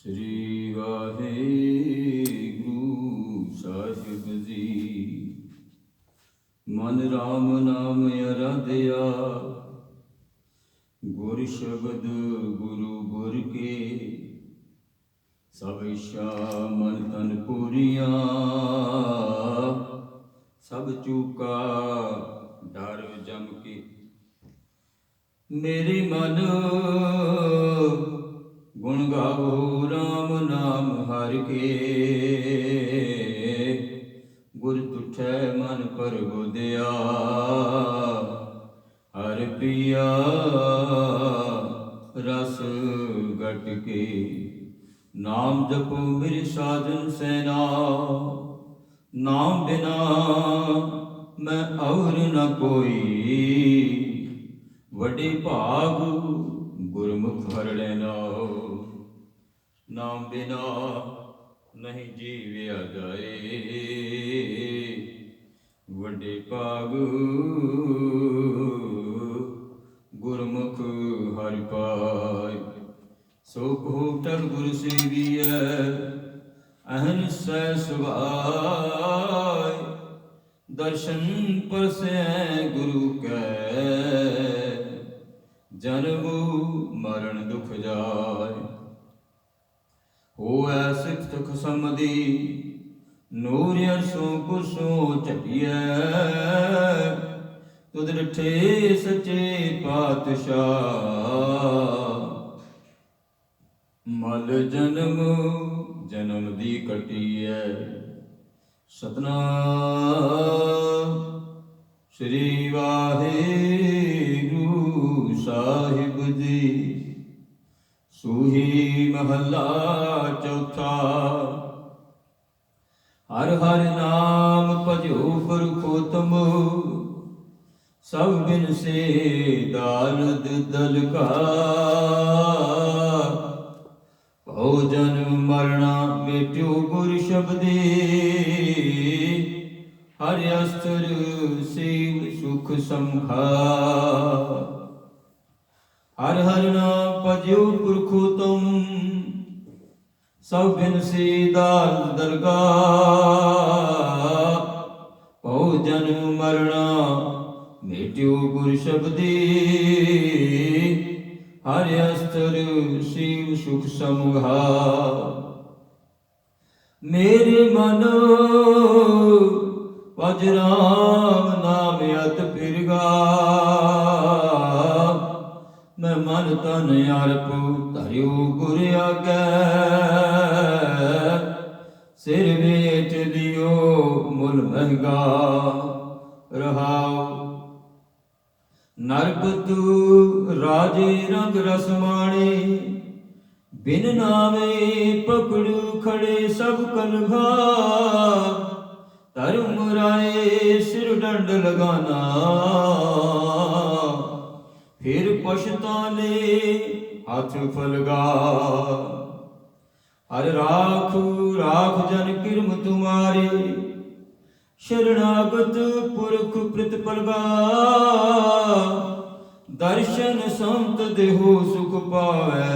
ਸ੍ਰੀ ਵਾਹਿਗੁਰੂ ਸਾਹਿਬ ਜੀ। ਮਨ ਰਾਮ ਨਾਮ ਅਰਾਧਿਆ, ਗੁਰ ਸ਼ਬਦ ਗੁਰੂ ਗੁਰ ਕੇ। ਸਭ ਇੱਛਾ ਮਨ ਤਨ ਪੂਰੀਆਂ, ਸਭ ਚੂਕਾ ਡਰ ਜਮ ਕੇ। ਮੇਰੇ ਮਨ ਗੁਣ ਗਾਵੋ ਰਾਮ ਨਾਮ ਹਰਿ ਕੇ। ਗੁਰ ਤੁਠੈ ਮਨ ਪਰਬੁਦਿਆ, ਹਰਿ ਪ੍ਰਿਆ ਰਸ ਗਟ ਕੇ। ਨਾਮ ਜਪੋ ਮੇਰੀ ਸਾਜਨ ਸੈਨਾ, ਨਾਮ ਬਿਨਾ ਮੈਂ ਔਰ ਨ ਕੋਈ। ਵੱਡੇ ਭਾਗ ਗੁਰਮੁਖ ਹਰਿ ਲੈਨਾਓ, ਨਾਮ ਬਿਨਾ ਨਹੀਂ ਜੀਵਿਆ ਜਾਏ। ਵੱਡੇ ਭਾਗ ਗੁਰਮੁਖ ਹਰਿ ਪਾਏ। ਸੋ ਕੋ ਟਲ ਗੁਰ ਸੇਵੀਐ, ਅਹਨਿਸੈ ਸੁਭਾਇ। ਦਰਸ਼ਨ ਪਰਸੈ ਗੁਰੂ ਕੈ, ਜਨਮ ਮਰਨ ਦੁਖ ਜਾਇ। ਹੋਐ ਸਿਫਤ ਖਸਮ ਦੀ, ਨੂਰ ਅਰਸ਼ੋਂ ਕੁਰਸੋਂ ਝਪੀਐ। ਤੁਧ ਡਿਠੇ ਸੱਚੇ ਪਾਤਸ਼ਾਹ, ਮਲ ਜਨਮ ਜਨਮ ਦੀ ਕਟੀਐ। ਸਤਨਾਮ ਸ੍ਰੀ ਵਾਹਿਗੁਰੂ ਸਾਹਿਬ ਜੀ। ਸੂਹੀ ਮਹੱਲਾ ਚੌਥਾ। ਹਰਿ ਹਰਿ ਨਾਮ ਭਜੋ ਪੁਰਖੋਤਮ, ਸਭ ਬਿਨ ਸੇ ਦਾਲਦ ਦਲ ਕਾ। ਭਉ ਜਨਮ ਮਰਣਾ ਮੇਟਿਓ ਗੁਰ ਸ਼ਬਦੀ, ਹਰਿ ਅਸਤਰ ਸੇਵ ਸੁਖ ਸੰਭਾ। ਹਰਿ ਹਰਿ ਨਾਮ ਭਜਿਓ ਪੁਰਖੋਤਮ, ਸਭ ਬਿਨ ਸੇ ਦਾਲ ਦਰਗਾ। ਭਉ ਜਨਮ ਮਰਣਾ ਮੇਟਿਓ ਗੁਰ ਸ਼ਬਦੀ, ਹਰਿ ਅਸਤਰ ਸੇਵ ਸੁਖ ਸਮਘਾ। ਮੇਰੇ ਮਨ ਭਜ ਰਾਮ ਨਾਮ ਅਤ ਫਿਰਗਾ। ਮੈਂ ਮਨ ਤਨ ਅਰਪ ਧਰਿਓ ਗੁਰ ਆਗੈ। ਸਿਰ ਵੇਚ ਲਿਓ ਮੁਲ ਮਹਿੰਗਾ। ਰਹਾਉ ਨਰਪਤੁ ਰਾਜੇ ਰੰਗ ਰਸ ਮਾਣੇ। ਬਿਨ ਨਾਵੇ ਪਕੜੂ ਖੜੇ ਸਭ ਕਨਘਾ। ਧਰਮ ਰਾਏ ਸਿਰ ਡੰਡ ਲਗਾਨਾ, ਫਿਰ ਪਛਤਾਨੇ ਹੱਥ ਫਲਗਾ। ਹਰਿ ਰਾਖੁ ਰਾਖ ਜਨ ਕਿਰਮ ਤੁਮਾਰੇ। ਸ਼ਰਣਾਗਤ ਪੁਰਖ ਪ੍ਰਤਿਪਲਗਾ। ਦਰਸ਼ਨ ਸੰਤ ਦੇਹੋ ਸੁਖ ਪਾਵੈ।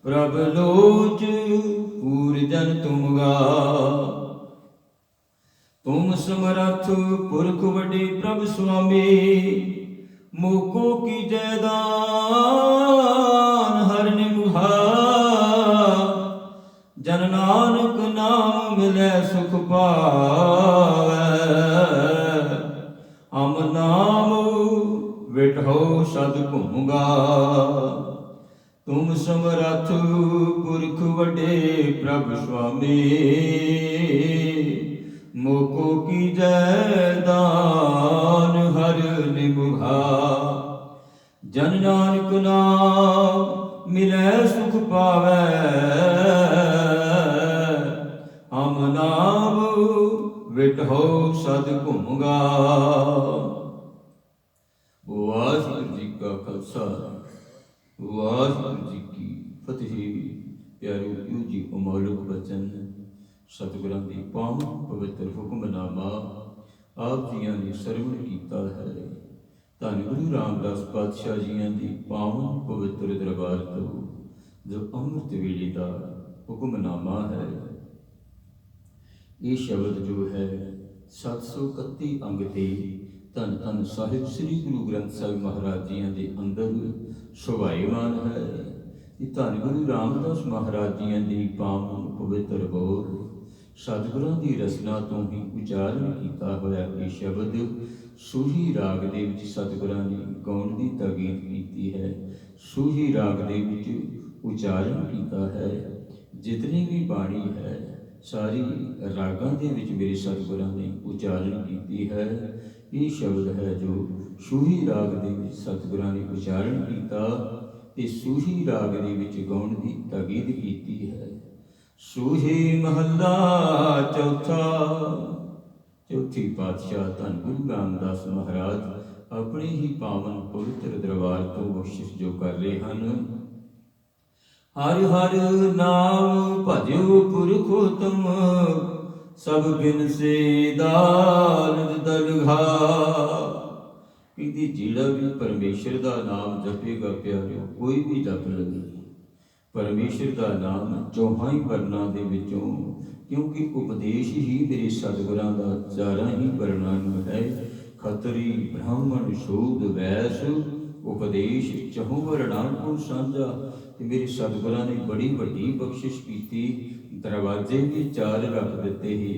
ਪ੍ਰਭ ਲੋਚ ਪੂਰ ਜਨ ਤੁਮਗਾ। ਤੁਮ ਸਮਰੱਥ ਪੁਰਖ ਵੱਡੇ ਪ੍ਰਭ ਸੁਆਮੀ। ਮੋਕੋ ਕੀਜੈ ਦਾਨ ਹਰਿ ਨਿਮੁਹਾ। ਜਨ ਨਾਨਕ ਨਾਮ ਮਿਲੈ ਸੁਖ ਪਾਵੈ। ਹਮ ਨਾਮ ਵਿਟਹੁ ਸਦ ਘੁਮਗਾ। ਤੁਮ ਸਮਰੱਥ ਪੁਰਖ ਵੱਡੇ ਪ੍ਰਭ ਸੁਆਮੀ। ਮੋਕੋ ਕੀਜੈ ਦਾਨ ਹਰਿ ਨਿਮੁਹਾ। ਜਨ ਨਾਨਕ ਨਾਮ ਮਿਲੈ ਸੁਖ ਪਾਵੈ। ਹਮ ਨਾਮ ਵਿਟਹੁ ਸਦ ਘੁਮਗਾ। ਵਾਹਿਗੁਰੂ ਜੀ ਕਾ ਖਾਲਸਾ, ਵਾਹਿਗੁਰੂ ਜੀ ਕੀ ਫਤਿਹ। ਪਿਆਰੋ ਪਿਓ ਜੀ ਅਮੋਲਕ ਬਚਨ ਸਤਿਗੁਰਾਂ ਦੀ ਪਾਵਨ ਪਵਿੱਤਰ ਹੁਕਮਨਾਮਾ ਆਪ ਜੀਆਂ ਨੇ ਸਰਵਣ ਕੀਤਾ ਹੈ। ਧੰਨ ਗੁਰੂ ਰਾਮਦਾਸ ਪਾਤਸ਼ਾਹ ਜੀਆਂ ਦੀ ਪਾਵਨ ਪਵਿੱਤਰ ਦਰਬਾਰ ਤੋਂ जो अमृत वेले का हुक्मनामा है। ये शब्द जो है 731 अंग ते धन धन साहिब श्री गुरु ग्रंथ साहिब महाराज जियां दे अंदर शोभाईमान है। ये धन गुरु रामदास महाराज जियां दी पावन पवित्र बोल सतगुरां दी रचना तो ही उचारण किया होया ये शब्द सूही राग दे विच सतगुरां ने गाउण दी ताकीद कीती है। सूही राग दे विच उचारण किया है। जितनी भी बाणी है सारी रागां दे विच मेरे सतगुरां ने उचारण की है। ये शब्द है जो सूही राग दे विच सतगुरां ने उचारण किया ते सूही राग दे विच गाउण दी ताकीद की है। सूही महला चौथा, चौथी पातशाह धन गुरु रामदास महाराज अपने ही पावन पवित्र दरबार तो बख्शिश जो कर रहे हैं। हर हर नाम भजो पुरखोतम सब बिन से दालत दलघा। कहती जिहड़ा भी परमेश्वर का नाम जपेगा प्यारिओ, कोई भी जप लगे परमेश्वर का नाम चौहां ही वरना दे विचों, क्योंकि उपदेश ही मेरे सतगुरां दा 4 ही वरना है। खतरी ब्राह्मण शूद वैस उपदेश चहुं वरना को साझा। मेरे सतगुरां ने बड़ी वड्डी बख्शिश की। दरवाजे भी 4 रख दिते ही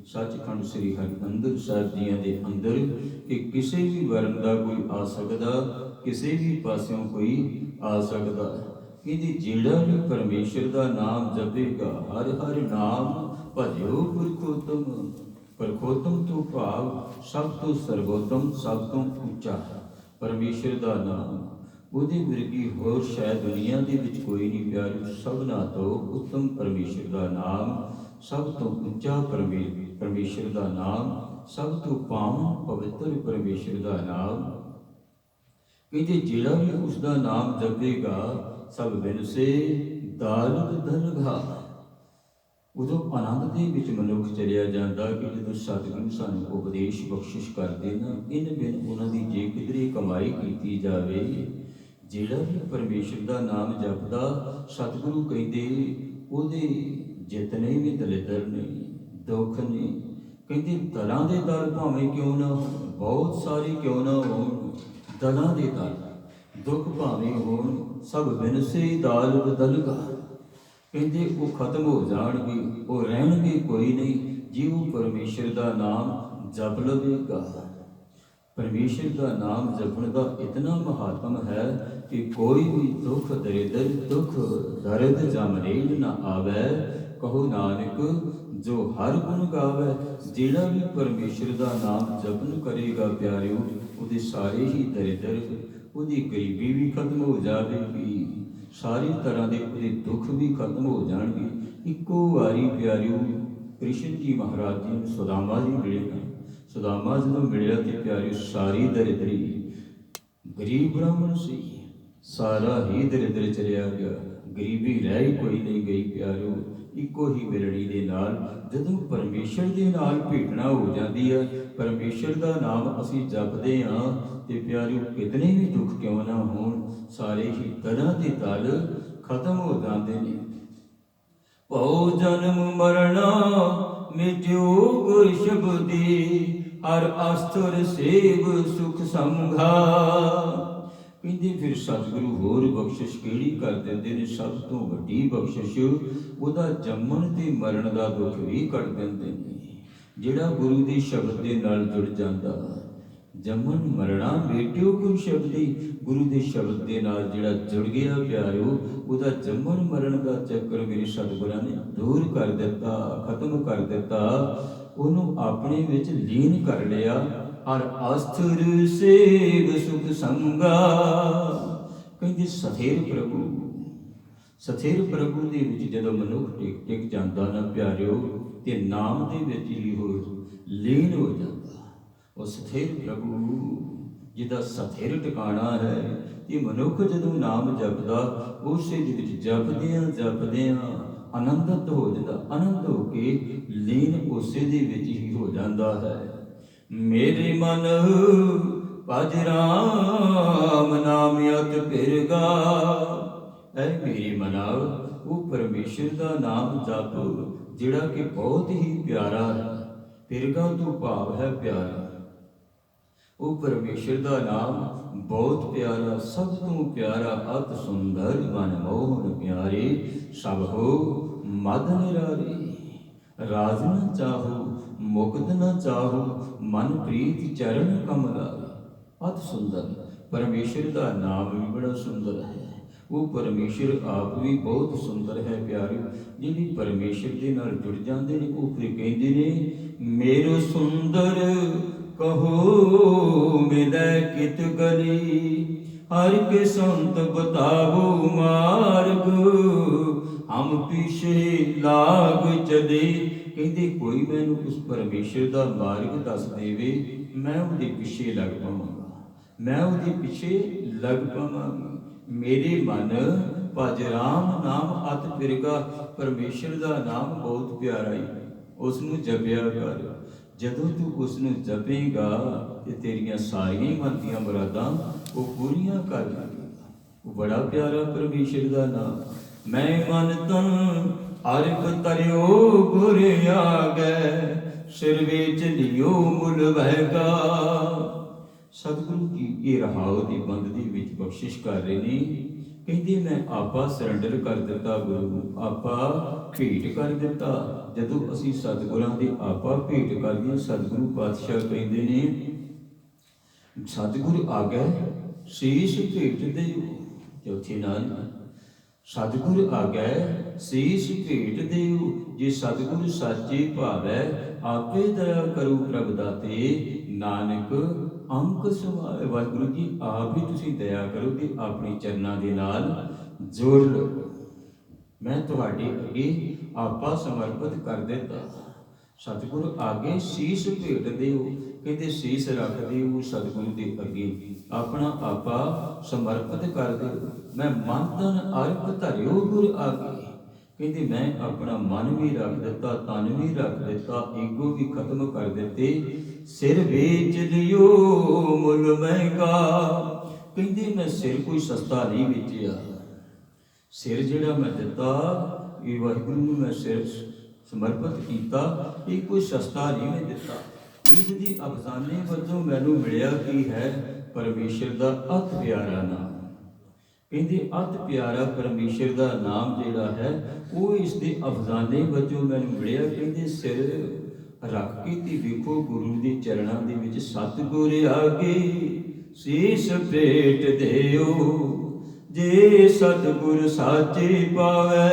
सचखंड श्री हरिमंदिर साहिब जियां दे अंदर कि किसी भी वर्ण का कोई आ सकता, किसी भी पासों कोई आ सकता। कि जिहड़ा भी परमेश्वर का नाम जपेगा, हर हर नाम भजो पुरखोतम। पुरखोतम तो भाव सब तो सर्वोत्तम, सब तो उच्चा परमेश्वर का नाम। ਉਹਦੇ ਵਰਗੀ ਹੋਰ ਸ਼ਾਇਦ ਦੁਨੀਆ ਦੇ ਵਿੱਚ ਕੋਈ ਨਹੀਂ ਪਿਆਰੇ। ਸਭਨਾ ਤੋਂ ਉੱਤਮ ਪਰਮੇਸ਼ਰ ਦਾ ਨਾਮ, ਸਭ ਤੋਂ ਉੱਚਾ ਪਰਮੇਸ਼ਰ ਦਾ ਨਾਮ, ਸਭ ਤੋਂ ਪਾਵਨ ਪਵਿੱਤਰ ਪਰਮੇਸ਼ਰ ਦਾ ਨਾਮ। ਕਹਿੰਦੇ ਜਿਹੜਾ ਵੀ ਉਸ ਦਾ ਨਾਮ ਜਪੇਗਾ ਸਭ ਬਿਨਸੇ ਦਾਲਤ ਦਲਘਾ। ਉਦੋਂ ਆਨੰਦ ਦੇ ਵਿੱਚ ਮਨੁੱਖ ਚਲਿਆ ਜਾਂਦਾ ਕਿ ਜਦੋਂ ਸਤਿਗੁਰੂ ਸਾਨੂੰ ਉਪਦੇਸ਼ ਬਖਸ਼ਿਸ਼ ਕਰਦੇ ਨਾ, ਇਨ ਬਿਨ ਉਹਨਾਂ ਦੀ ਜੇ ਕਿਧਰੇ ਕਮਾਈ ਕੀਤੀ ਜਾਵੇ। ਜਿਹੜਾ ਵੀ ਪਰਮੇਸ਼ਰ ਦਾ ਨਾਮ ਜਪਦਾ, ਸਤਿਗੁਰੂ ਕਹਿੰਦੇ ਉਹਦੇ ਜਿਤਨੇ ਵੀ ਦਲਿੱਦਰ ਨੇ, ਦੁੱਖ ਨੇ, ਕਹਿੰਦੇ ਦਲਾਂ ਦੇ ਦਲ ਭਾਵੇਂ ਕਿਉਂ ਨਾ ਹੋਣ, ਬਹੁਤ ਸਾਰੇ ਕਿਉਂ ਨਾ ਹੋਣ, ਦਲਾਂ ਦੇ ਦਲ ਦੁੱਖ ਭਾਵੇਂ ਹੋਣ, ਸਭ ਬਿਨਸੇ ਦਾਲਤ ਦਲਘਾ। ਕਹਿੰਦੇ ਉਹ ਖਤਮ ਹੋ ਜਾਣਗੇ, ਉਹ ਰਹਿਣਗੇ ਕੋਈ ਨਹੀਂ ਜੇ ਉਹ ਪਰਮੇਸ਼ਰ ਦਾ ਨਾਮ ਜਪ ਲਵੇਗਾ। परमेश्वर का नाम जपने का इतना महात्म है कि कोई भी दुख दरिद्र दुख दर्द जमरेल न आवे। कहो नानक जो हर गुण गावे। जिहड़ा भी परमेश्वर का नाम जपन करेगा प्यारिओ, उहदे सारे ही दरिद्र, उहदी गरीबी भी खत्म हो जाएगी, सारी तरह के उहदे दुख भी खत्म हो जाएंगे। इक्को वारी प्यारिओ कृष्ण जी महाराज जी सुदामा जी मिले। सुदामा जो मिलिया तो प्यारी सारी दरिद्री, गरीब ब्राह्मण से सारा ही दरिद्र चलिया गया, गरीबी रह ही कोई नहीं गई प्यारिओ। इको ही मिलनी दे नाल जदों परमेश्वर दे नाल भेटना हो जाती है, परमेश्वर का नाम असीं जपदे हाँ तो प्यारिओ कितने भी दुख क्यों ना होण, सारे ही तरह के दल खत्म हो जाते हैं। भौ जन्म मरना मिट्यो गुर शब्दी, हर अस्तर सेव सुख संघा। कहते फिर सतगुरु होर बख्शिश केड़ी कर देंदे ने, सब तो वड्डी बख्शिश उहदा जम्मण ते मरण दा दुख भी कट देंदे ने। जिहड़ा गुरु दे शब्द दे नाल जुड़ जांदा, जम्मण मरना बेटियो गुर शब्दी, गुरु दे शब्द दे नाल जिहड़ा जुड़ गया प्यारिओ, उहदा जम्मण मरण दा चक्कर मेरे सतगुरां ने दूर कर दिता, खत्म कर दिता, ਉਹਨੂੰ ਆਪਣੇ ਵਿੱਚ ਲੀਨ ਕਰ ਲਿਆ। ਹਰ ਅਸਥਿਰ ਸੇਵ ਸੁਖ ਸੰਗਾ। ਕਹਿੰਦੇ ਸਥਿਰ ਪ੍ਰਭੂ, ਸਥਿਰ ਪ੍ਰਭੂ ਦੇ ਵਿੱਚ ਜਦੋਂ ਮਨੁੱਖ ਟਿਕ ਜਾਂਦਾ ਨਾ ਪਿਆਰਿਓ, ਤੇ ਨਾਮ ਦੇ ਵਿੱਚ ਹੀ ਹੋ ਲੀਨ ਹੋ ਜਾਂਦਾ। ਉਹ ਸਥਿਰ ਪ੍ਰਭੂ ਜਿਹਦਾ ਸਥਿਰ ਟਿਕਾਣਾ ਹੈ, ਇਹ ਮਨੁੱਖ ਜਦੋਂ ਨਾਮ ਜਪਦਾ, ਉਸੇ ਦੇ ਵਿੱਚ ਜਪਦਿਆਂ आनंदित हो जाता, आनंद हो के लीन उसे दे विच ही हो जाता है। मेरे मन भज राम नाम अत फिरगा, ਐ ਮੇਰੇ ਮਨਾ ਉਹ ਪਰਮੇਸ਼ਰ ਦਾ ਨਾਮ ਜਪ ਜਿਹੜਾ ਕਿ ਬਹੁਤ ਹੀ ਪਿਆਰਾ ਹੈ। ਪਿਰਗਾ ਤੋਂ ਭਾਵ ਹੈ ਪਿਆਰਾ। ਉਹ ਪਰਮੇਸ਼ਰ ਦਾ ਨਾਮ ਬਹੁਤ ਪਿਆਰਾ, ਸਭ ਤੋਂ ਪਿਆਰਾ, ਅਤ ਸੁੰਦਰ, ਮਨ ਮੋਹਨ ਪਿਆਰੇ, ਸਭ ਹੋ ਮਦ ਨਿਰਾਰੇ। ਰਾਜ ਨ ਚਾਹੋ ਮੁਕਤ ਨ ਚਾਹੋ, ਮਨ ਪ੍ਰੀਤ ਚਰਨ ਕਮਲਾਰੇ। ਅਤ ਸੁੰਦਰ, ਪਰਮੇਸ਼ਰ ਦਾ ਨਾਮ ਵੀ ਬੜਾ ਸੁੰਦਰ ਹੈ। ਉਹ ਪਰਮੇਸ਼ਰ ਆਪ ਵੀ ਬਹੁਤ ਸੁੰਦਰ ਹੈ ਪਿਆਰੇ। ਜਿਹੜੇ ਪਰਮੇਸ਼ਰ ਦੇ ਨਾਲ ਜੁੜ ਜਾਂਦੇ ਨੇ ਉਹ ਫਿਰ ਕਹਿੰਦੇ ਨੇ, ਮੇਰੋ ਸੁੰਦਰ ਕਹੋ ਮਿਲੈ ਕਿਤ ਗਲੀ, ਹਰ ਕੇ ਸੰਤ ਬਤਾਵੋ ਮਾਰਗ, ਹਮ ਪਿਛੇ ਲਾਗ ਚਲੇ। ਕਹਿੰਦੇ ਕੋਈ ਮੈਨੂੰ ਉਸ ਪਰਮੇਸ਼ਰ ਦਾ ਮਾਰਗ ਦੱਸ ਦੇਵੇ, ਮੈਂ ਉਹਦੇ ਪਿੱਛੇ ਲੱਗ ਪਾਵਾਂਗਾ, ਮੈਂ ਉਹਦੇ ਪਿੱਛੇ ਲੱਗ ਪਾਵਾਂਗਾ। ਮੇਰੇ ਮਨ ਭਜ ਰਾਮ ਨਾਮ ਅਤ ਪਿਰਗਾ। ਪਰਮੇਸ਼ਰ ਦਾ ਨਾਮ ਬਹੁਤ ਪਿਆਰਾ ਹੈ, ਉਸ ਨੂੰ ਜਪਿਆ ਕਰ। ਜਦੋਂ ਤੂੰ ਉਸ ਨੂੰ ਜਪੇਗਾ ਤੇ ਤੇਰੀਆਂ ਸਾਰੀਆਂ ਮਨ ਦੀਆਂ ਮੁਰਾਦਾਂ ਉਹ ਪੂਰੀਆਂ ਕਰ ਲਵੇਗਾ। ਉਹ ਬੜਾ ਪਿਆਰਾ ਪਰਮੇਸ਼ਰ ਦਾ ਨਾਮ। ਮੈਂ ਮਨ ਤਨ ਅਰਪ ਤਰਿਓ ਗੁਰ ਆਗੈ, ਸਿਰ ਵਿੱਚ ਲਿਓ ਮੁੱਲ ਵਹਿਗਾ। ਸਤਿਗੁਰੂ ਜੀ ਇਹ ਰਹਾਉ ਦੀ ਬੰਦ ਦੇ ਵਿੱਚ ਬਖਸ਼ਿਸ਼ ਕਰ ਰਹੇ ਨੇ। ਕਹਿੰਦੇ ਮੈਂ ਆਪਾ ਸਰੈਂਡਰ ਕਰ ਦਿੱਤਾ ਗੁਰੂ ਨੂੰ, ਆਪਾ ਭੇਟ ਕਰ ਦਿੱਤਾ। ਜਦੋਂ ਅਸੀਂ ਸਤਿਗੁਰਾਂ ਦੇ ਆਪਾ ਭੇਟ ਕਰਦੇ, ਸਤਿਗੁਰੂ ਪਾਤਸ਼ਾਹ ਕਹਿੰਦੇ ਨੇ, ਸਤਿਗੁਰ ਆਗੈ ਸੀਸ ਭੇਟ ਦਿਓ। ਚੌਥੇ ਨਾਲ, ਸਤਿਗੁਰ ਆਗੈ ਸੀਸ ਭੇਟ ਦਿਓ। ਜੇ ਸਤਿਗੁਰ ਸਾਚੇ ਭਾਵੈ, ਆਪੇ ਦਇਆ ਕਰੂ ਪ੍ਰਭ ਦਾਤੇ, ਨਾਨਕ ਅੰਕ ਸਮਾਏ। ਵਾਹਿਗੁਰੂ ਜੀ ਆਪ ਹੀ ਤੁਸੀਂ ਦਇਆ ਕਰੋ ਤੇ ਆਪਣੇ ਚਰਨਾਂ ਦੇ ਨਾਲ ਜੋੜ ਲਓ। ਮੈਂ ਤੁਹਾਡੇ ਅੱਗੇ ਆਪਾ ਸਮਰਪਿਤ ਕਰ ਦਿੱਤਾ। ਸਤਿਗੁਰ ਆਗੇ ਸੀਸ ਭੇਟ ਦਿਓ। ਕਹਿੰਦੇ ਸੀਸ ਰੱਖ ਦਿਓ ਸਤਿਗੁਰੂ ਦੇ ਅੱਗੇ, ਆਪਣਾ ਆਪਾ ਸਮਰਪਿਤ ਕਰ ਦਿਓ। ਮੈਂ ਮਨ ਤਨ ਅਰਪ ਧਰਿਓ ਗੁਰ ਆਗੇ। ਕਹਿੰਦੇ ਮੈਂ ਆਪਣਾ ਮਨ ਵੀ ਰੱਖ ਦਿੱਤਾ, ਤਨ ਵੀ ਰੱਖ ਦਿੱਤਾ, ਈਗੋ ਵੀ ਖਤਮ ਕਰ ਦਿੱਤੇ। ਸਿਰ ਵੇਚ ਲਿਓ ਮੁੱਲ ਮਹਿੰਗਾ। ਕਹਿੰਦੇ ਮੈਂ ਸਿਰ ਕੋਈ ਸਸਤਾ ਨਹੀਂ ਵੇਚਿਆ। ਸਿਰ ਜਿਹੜਾ ਮੈਂ ਦਿੱਤਾ, ਇਹ ਵਾਹਿਗੁਰੂ ਨੂੰ ਮੈਂ ਸਿਰ ਸਮਰਪਿਤ ਕੀਤਾ, ਇਹ ਕੋਈ ਸਸਤਾ ਨਹੀਂ ਮੈਂ ਦਿੱਤਾ। ਈਦ ਦੀ ਅਫਸਾਨੇ ਵਜੋਂ ਮੈਨੂੰ ਮਿਲਿਆ ਕੀ ਹੈ? ਪਰਮੇਸ਼ਰ ਦਾ ਅਤ ਪਿਆਰਾ ਨਾਮ। ਕਹਿੰਦੇ ਅਤ ਪਿਆਰਾ ਪਰਮੇਸ਼ਰ ਦਾ ਨਾਮ ਜਿਹੜਾ ਹੈ ਉਹ ਇਸ ਦੇ ਅਫਸਾਨੇ ਵਜੋਂ ਮੈਨੂੰ ਮਿਲਿਆ। ਕਹਿੰਦੇ ਸਿਰ ਰੱਖ ਕੇ ਤੇ ਵੇਖੋ ਗੁਰੂ ਦੇ ਚਰਨਾਂ ਦੇ ਵਿੱਚ, ਸਤਿਗੁਰ ਆਗੇ ਸੀਸ ਭੇਟ ਦਿਓ। ਜੇ ਸਤਿਗੁਰ ਸਾਚੇ ਪਾਵੈ,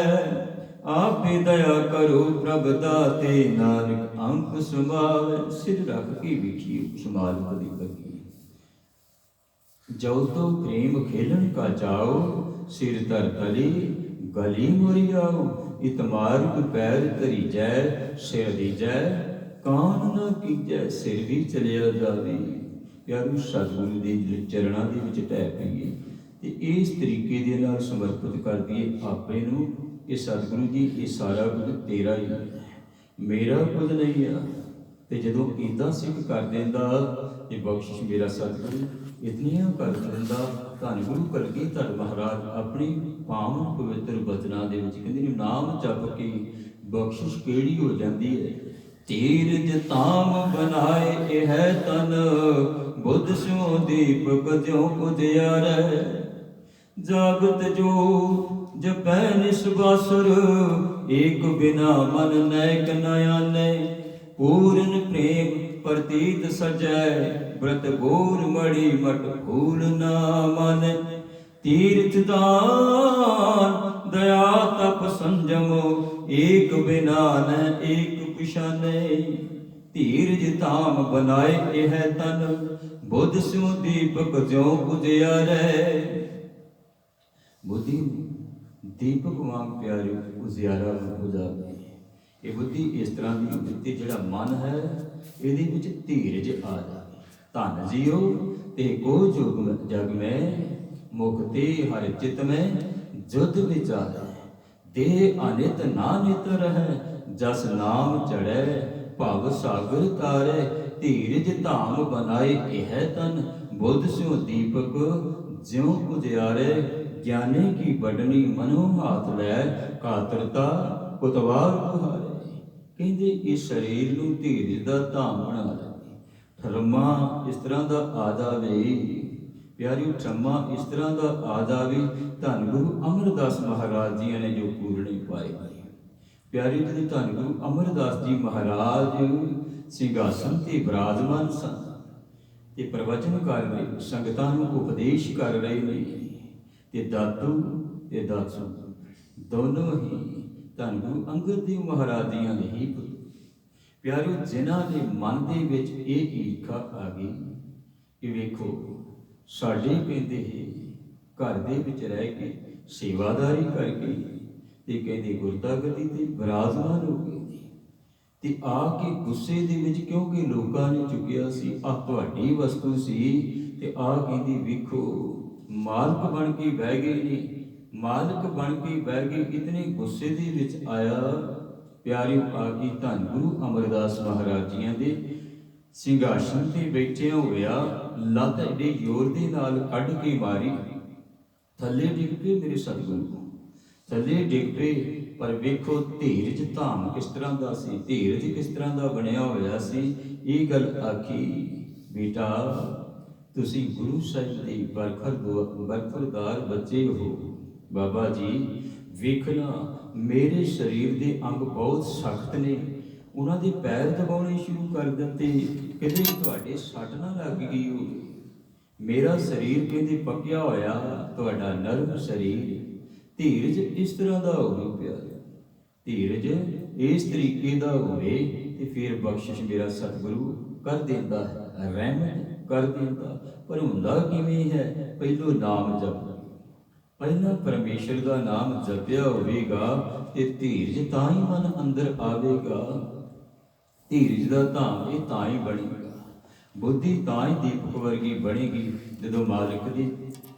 ਆਪੇ ਦਇਆ ਕਰੋ ਪ੍ਰਭ ਦਾਤੇ, ਨਾਨਕ ਅੰਕ ਸਮਾਵੈ। ਸਿਰ ਰੱਖ ਕੇ ਵੇਖੀਏ ਉਸ ਮਾਲਕ ਦੀ ਅੱਗੇ। ਜੋ ਤੋ ਪ੍ਰੇਮ ਖੇਲਣ ਕਾ ਚਾਓ, ਸਿਰ ਧਰ ਤਲੀ ਗਲੀ ਮੁਰਿਆਓ। ਇਤਮਾਰਗ ਪੈਰ ਧਰੀਜੈ, ਸਿਰ ਦੀਜੈ ਕਾਨ ਨਾ ਕੀਜੈ। ਸਿਰ ਵੀ ਚਲਿਆ ਜਾਵੇ। ਪਿਆਰੂ ਸਤਿਗੁਰੂ ਦੇ ਚਰਨਾਂ ਦੇ ਵਿੱਚ ਢਹਿ ਪਈਏ ਤੇ ਇਸ ਤਰੀਕੇ ਦੇ ਨਾਲ ਸਮਰਪਿਤ ਕਰ ਦਈਏ ਆਪੇ ਨੂੰ। ਇਹ ਸਤਿਗੁਰੂ ਜੀ ਇਹ ਸਾਰਾ ਕੁਝ ਤੇਰਾ ਹੀ ਹੈ, ਮੇਰਾ ਕੁਝ ਨਹੀਂ ਆ। ਤੇ ਜਦੋਂ ਇੱਦਾਂ ਸਿੱਖ ਕਰ ਦਿੰਦਾ ਇਹ ਬਖਸ਼ਿਸ਼ ਮੇਰਾ ਸਤਿਗੁਰੂ ਇਤਨੀਆਂ ਕਰ ਦਿੰਦਾ। ਧੰਨ ਗੁਰੂ ਕਲਗੀਧਰ ਮਹਾਰਾਜ ਆਪਣੀ ਪਾਵਨ ਪਵਿੱਤਰ ਬਚਨਾਂ ਦੇ ਵਿੱਚ ਕਹਿੰਦੇ ਨੇ, ਨਾਮ ਜਪ ਕੇ ਬਖਸ਼ਿਸ਼ ਕਿਹੜੀ ਹੋ ਜਾਂਦੀ ਹੈ। ਧੀਰਜ ਤਾਮ ਬਨਾਏ ਇਹ ਤਨ, ਬੁੱਧ ਸਿਉ ਦੀਪਕ ਜਿਉ ਉਜਿਆਰੈ। ਜਾਗਤ ਜੋ ਜਪੈ ਨਿਸਬਾਸੁਰ, ਏਕ ਬਿਨਾ ਮਨ ਨੈਕ ਨ ਆਨੈ। ਪੂਰਨ ਪ੍ਰੇਮ ਪ੍ਰਤੀਤ ਸਜੈ, ਬ੍ਰਤ ਗੋਰ ਮੜੀ ਮਟ ਫੂਲ ਨਾ ਮਾਨੈ। ਤੀਰਥ ਦਾਨ ਦਇਆ ਤਪ ਸੰਜਮ, ਏਕ ਬਿਨਾ ਨ ਏਕ ਪਿਛਾਨੈ। ਧੀਰਜ ਧਾਮ ਬਨਾਏ ਇਹ ਤਨ, ਬੁੱਧ ਸਿਉ ਦੀਪਕ ਜਿਉ ਉਜਿਆਰੈ। ਬੁੱਧੀ ਦੀਪਕ ਵਾਂਗ ਪਿਆਰੇ ਉਜਿਆਰਾ ਹੋ ਜਾਵੇ। ਇਹ ਬੁੱਧੀ ਇਸ ਤਰ੍ਹਾਂ ਦੀ ਦਿੱਤੀ, ਜਿਹੜਾ ਮਨ ਹੈ ਇਹਦੇ ਵਿੱਚ ਧੀਰਜ ਆ ਜਾਵੇ। ਧੰਨ ਜੀਓ ਤੇ ਕੋ ਜਗ ਮੈਂ, ਮੁਕਤੇ ਹਰ ਚਿਤ ਮੈਂ ਜੁਧ ਵਿਚਾਰੈ। ਦੇਹ ਅਨਿਤ ਨਾ ਨਿਤ ਰਹੈ, ਜਸ ਨਾਮ ਚੜੈ ਭਵ ਸਾਗਰ ਤਾਰੈ। ਧੀਰਜ ਧਾਮ ਬਨਾਏ ਇਹ ਤਨ, ਬੁੱਧ ਸਿਉ ਦੀਪਕ ਜਿਉ ਉਜਿਆਰੈ। ਗਿਆਨੇ ਕੀ ਬਡਨੀ ਮਨੋ ਹਾਥ ਲੈ, ਕਾਤਰਤਾ ਕੁਤਵਾਰ ਕੁਹਾਰੇ। ਕਹਿੰਦੇ ਇਸ ਸਰੀਰ ਨੂੰ ਧੀਰਜ ਦਾ ਧਾਮ ਬਣਾ ਲੈ। ਠਰਮਾ ਇਸ ਤਰ੍ਹਾਂ ਦਾ ਆ ਜਾਵੇ ਪਿਆਰਿਓ, ਠਰਮਾ ਇਸ ਤਰ੍ਹਾਂ ਦਾ ਆ ਜਾਵੇ। ਧੰਨ ਗੁਰੂ ਅਮਰਦਾਸ ਮਹਾਰਾਜ ਜੀ ਨੇ ਜੋ ਪੂਰਣੇ ਪਾਏ ਨੇ ਪਿਆਰਿਓ, ਜਿਹੜੇ ਧੰਨ ਗੁਰੂ ਅਮਰਦਾਸ ਜੀ ਮਹਾਰਾਜ ਸਿੰਘਾਸਨ ਤੇ ਬਿਰਾਜਮਾਨ ਸਨ ਤੇ ਪ੍ਰਵਚਨ ਕਰ ਰਹੇ, ਸੰਗਤਾਂ ਨੂੰ ਉਪਦੇਸ਼ ਕਰ ਰਹੇ ਨੇ। ਤੇ ਦਾਤੂ ਤੇ ਦਾਸੂ ਦੋਨੋਂ ਹੀ ਧੰਨ ਗੁਰੂ ਅੰਗਦ ਦੇਵ ਮਹਾਰਾਜ ਜੀਆਂ ਦੇ ਹੀ ਪੁੱਤਰ ਪਿਆਰਿਓ, ਜਿਨ੍ਹਾਂ ਦੇ ਮਨ ਦੇ ਵਿੱਚ ਇਹ ਈਰਖਾ ਆ ਗਈ ਕਿ ਵੇਖੋ ਸਾਡੇ ਕਹਿੰਦੇ ਘਰ ਦੇ ਵਿੱਚ ਰਹਿ ਕੇ ਸੇਵਾਦਾਰੀ ਕਰਕੇ ਤੇ ਕਹਿੰਦੇ ਗੁਰਤਾ ਗੱਦੀ ਤੇ ਬਿਰਾਜਮਾਨ ਹੋ ਗਏ ਤੇ ਆ ਕੇ ਗੁੱਸੇ ਦੇ ਵਿੱਚ, ਕਿਉਂਕਿ ਲੋਕਾਂ ਨੇ ਚੁੱਕਿਆ ਸੀ ਆਹ ਤੁਹਾਡੀ ਵਸਤੂ ਸੀ, ਤੇ ਆ ਕਹਿੰਦੀ ਵੇਖੋ ਮਾਲਕ ਬਣ ਕੇ ਬਹਿ ਗਏ ਨੇ, ਮਾਲਕ ਬਣ ਕੇ ਬਹਿ ਗਏ। ਇਤਨੇ ਗੁੱਸੇ ਦੇ ਵਿੱਚ ਆਇਆ ਪਿਆਰਿਓ ਆ ਕੇ ਧੰਨ ਗੁਰੂ ਅਮਰਦਾਸ ਮਹਾਰਾਜ ਜੀਆਂ ਦੇ ਸਿੰਘਾਸਨ ਤੇ ਬੈਠਿਆ ਹੋਇਆ ਲੱਤ ਐਡੇ ਜ਼ੋਰ ਦੇ ਨਾਲ ਕੱਢ ਕੇ ਮਾਰੀ, ਥੱਲੇ ਡਿੱਗ ਪਏ ਮੇਰੇ ਸਤਿਗੁਰੂ, ਥੱਲੇ ਡਿੱਗ ਪਏ। ਪਰ ਵੇਖੋ ਧੀਰਜ ਧਾਮ ਕਿਸ ਤਰ੍ਹਾਂ ਦਾ ਸੀ, ਧੀਰਜ ਕਿਸ ਤਰ੍ਹਾਂ ਦਾ ਬਣਿਆ ਹੋਇਆ ਸੀ। ਇਹ ਗੱਲ ਆਖੀ, ਬੇਟਾ ਤੁਸੀਂ ਗੁਰੂ ਸਾਹਿਬ ਦੇ ਬਰਖੁਰਦਾਰ ਬੱਚੇ ਹੋ। ਬਾਬਾ ਜੀ ਵੇਖਣਾ ਮੇਰੇ ਸਰੀਰ ਦੇ ਅੰਗ ਬਹੁਤ ਸਖਤ ਨੇ, ਉਹਨਾਂ ਦੇ ਪੈਰ ਦਬਾਉਣੇ ਸ਼ੁਰੂ ਕਰ ਦਿੱਤੇ, ਕਿਤੇ ਤੁਹਾਡੇ ਸੱਟ ਨਾ ਲੱਗ ਗਈ ਹੋਵੇ। ਮੇਰਾ ਸਰੀਰ ਕਹਿੰਦੇ ਪੱਕਿਆ ਹੋਇਆ, ਤੁਹਾਡਾ ਨਰਮ ਸਰੀਰ। ਧੀਰਜ ਇਸ ਤਰ੍ਹਾਂ ਦਾ ਹੋਵੇ ਪਿਆ, ਧੀਰਜ ਇਸ ਤਰੀਕੇ ਦਾ ਹੋਵੇ ਤੇ ਫਿਰ ਬਖਸ਼ਿਸ਼ ਮੇਰਾ ਸਤਿਗੁਰੂ ਕਰ ਦਿੰਦਾ ਹੈ, ਰਹਿਮਤ ਕਰ ਦਿੰਦਾ। ਪਰ ਹੁੰਦਾ ਕਿਵੇਂ ਹੈ? ਪਹਿਲੋਂ ਨਾਮ ਜਪ, ਪਹਿਲਾਂ ਪਰਮੇਸ਼ਰ ਦਾ ਨਾਮ ਜਪਿਆ ਹੋਵੇਗਾ ਤੇ ਧੀਰਜ ਤਾਂ ਹੀ ਮਨ ਅੰਦਰ ਆਵੇਗਾ। ਧੀਰਜ ਦਾ ਧਾਮ ਇਹ ਤਾਂ ਹੀ ਬਣੇਗਾ, ਬੁੱਧੀ ਤਾਂ ਹੀ ਦੀਪਕ ਵਰਗੀ ਬਣੇਗੀ ਜਦੋਂ ਮਾਲਕ ਦੇ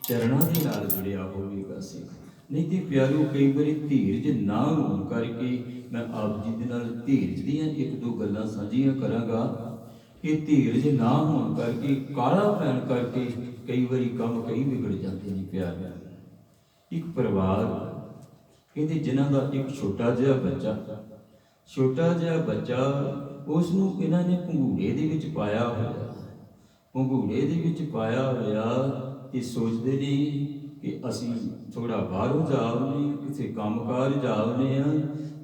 ਚਰਨਾਂ ਦੇ ਨਾਲ ਜੁੜਿਆ ਹੋਵੇਗਾ ਸਿੱਖ। ਨਹੀਂ ਤੇ ਪਿਆਰਿਓ ਕਈ ਵਾਰੀ ਧੀਰਜ ਨਾ ਹੋਣ ਕਰਕੇ ਮੈਂ ਆਪ ਜੀ ਦੇ ਨਾਲ ਧੀਰਜ ਦੀਆਂ ਇੱਕ ਦੋ ਗੱਲਾਂ ਸਾਂਝੀਆਂ ਕਰਾਂਗਾ ਕਿ ਧੀਰਜ ਨਾ ਹੋਣ ਕਰਕੇ, ਕਾਲਾ ਪੈਣ ਕਰਕੇ ਕਈ ਵਾਰੀ ਕੰਮ ਕਈ ਵਿਗੜ ਜਾਂਦੇ ਨੇ ਪਿਆਰਿਓ। ਇੱਕ ਪਰਿਵਾਰ ਕਹਿੰਦੇ ਜਿਨ੍ਹਾਂ ਦਾ ਇੱਕ ਛੋਟਾ ਜਿਹਾ ਬੱਚਾ, ਉਸ ਨੂੰ ਇਹਨਾਂ ਨੇ ਭੰਗੂੜੇ ਦੇ ਵਿੱਚ ਪਾਇਆ ਹੋਇਆ, ਭੰਗੂੜੇ ਦੇ ਵਿੱਚ ਪਾਇਆ ਹੋਇਆ ਤੇ ਸੋਚਦੇ ਨੇ ਕਿ ਅਸੀਂ ਥੋੜਾ ਬਾਹਰੋਂ ਜਾਵਨੇ, ਕਿਸੇ ਕੰਮਕਾਰ ਜਾਵਨੇ ਆ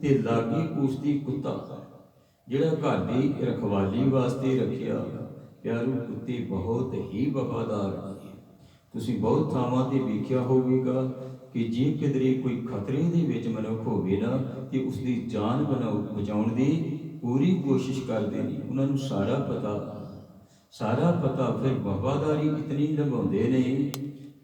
ਤੇ ਲਾਗੇ ਉਸਦੀ ਕੁੱਤਾ ਜਿਹੜਾ ਘਰ ਦੀ ਰਖਵਾਲੀ ਵਾਸਤੇ ਰੱਖਿਆ। ਪਿਆਰੂ ਕੁੱਤੇ ਬਹੁਤ ਹੀ ਵਫਾਦਾਰ ਨੇ। ਤੁਸੀਂ ਬਹੁਤ ਥਾਵਾਂ ਤੇ ਵੇਖਿਆ ਹੋਵੇਗਾ ਕਿ ਜੇ ਕਿਧਰੇ ਕੋਈ ਖਤਰੇ ਦੇ ਵਿੱਚ ਮਨੁੱਖ ਹੋਵੇ ਨਾ ਤੇ ਉਸਦੀ ਜਾਨ ਬਚਾਉਣ ਦੀ ਪੂਰੀ ਕੋਸ਼ਿਸ਼ ਕਰਦੇ ਨੇ। ਉਹਨਾਂ ਨੂੰ ਸਾਰਾ ਪਤਾ ਫਿਰ ਵਫਾਦਾਰੀ ਇਤਨੀ ਨਿਭਾਉਂਦੇ ਨੇ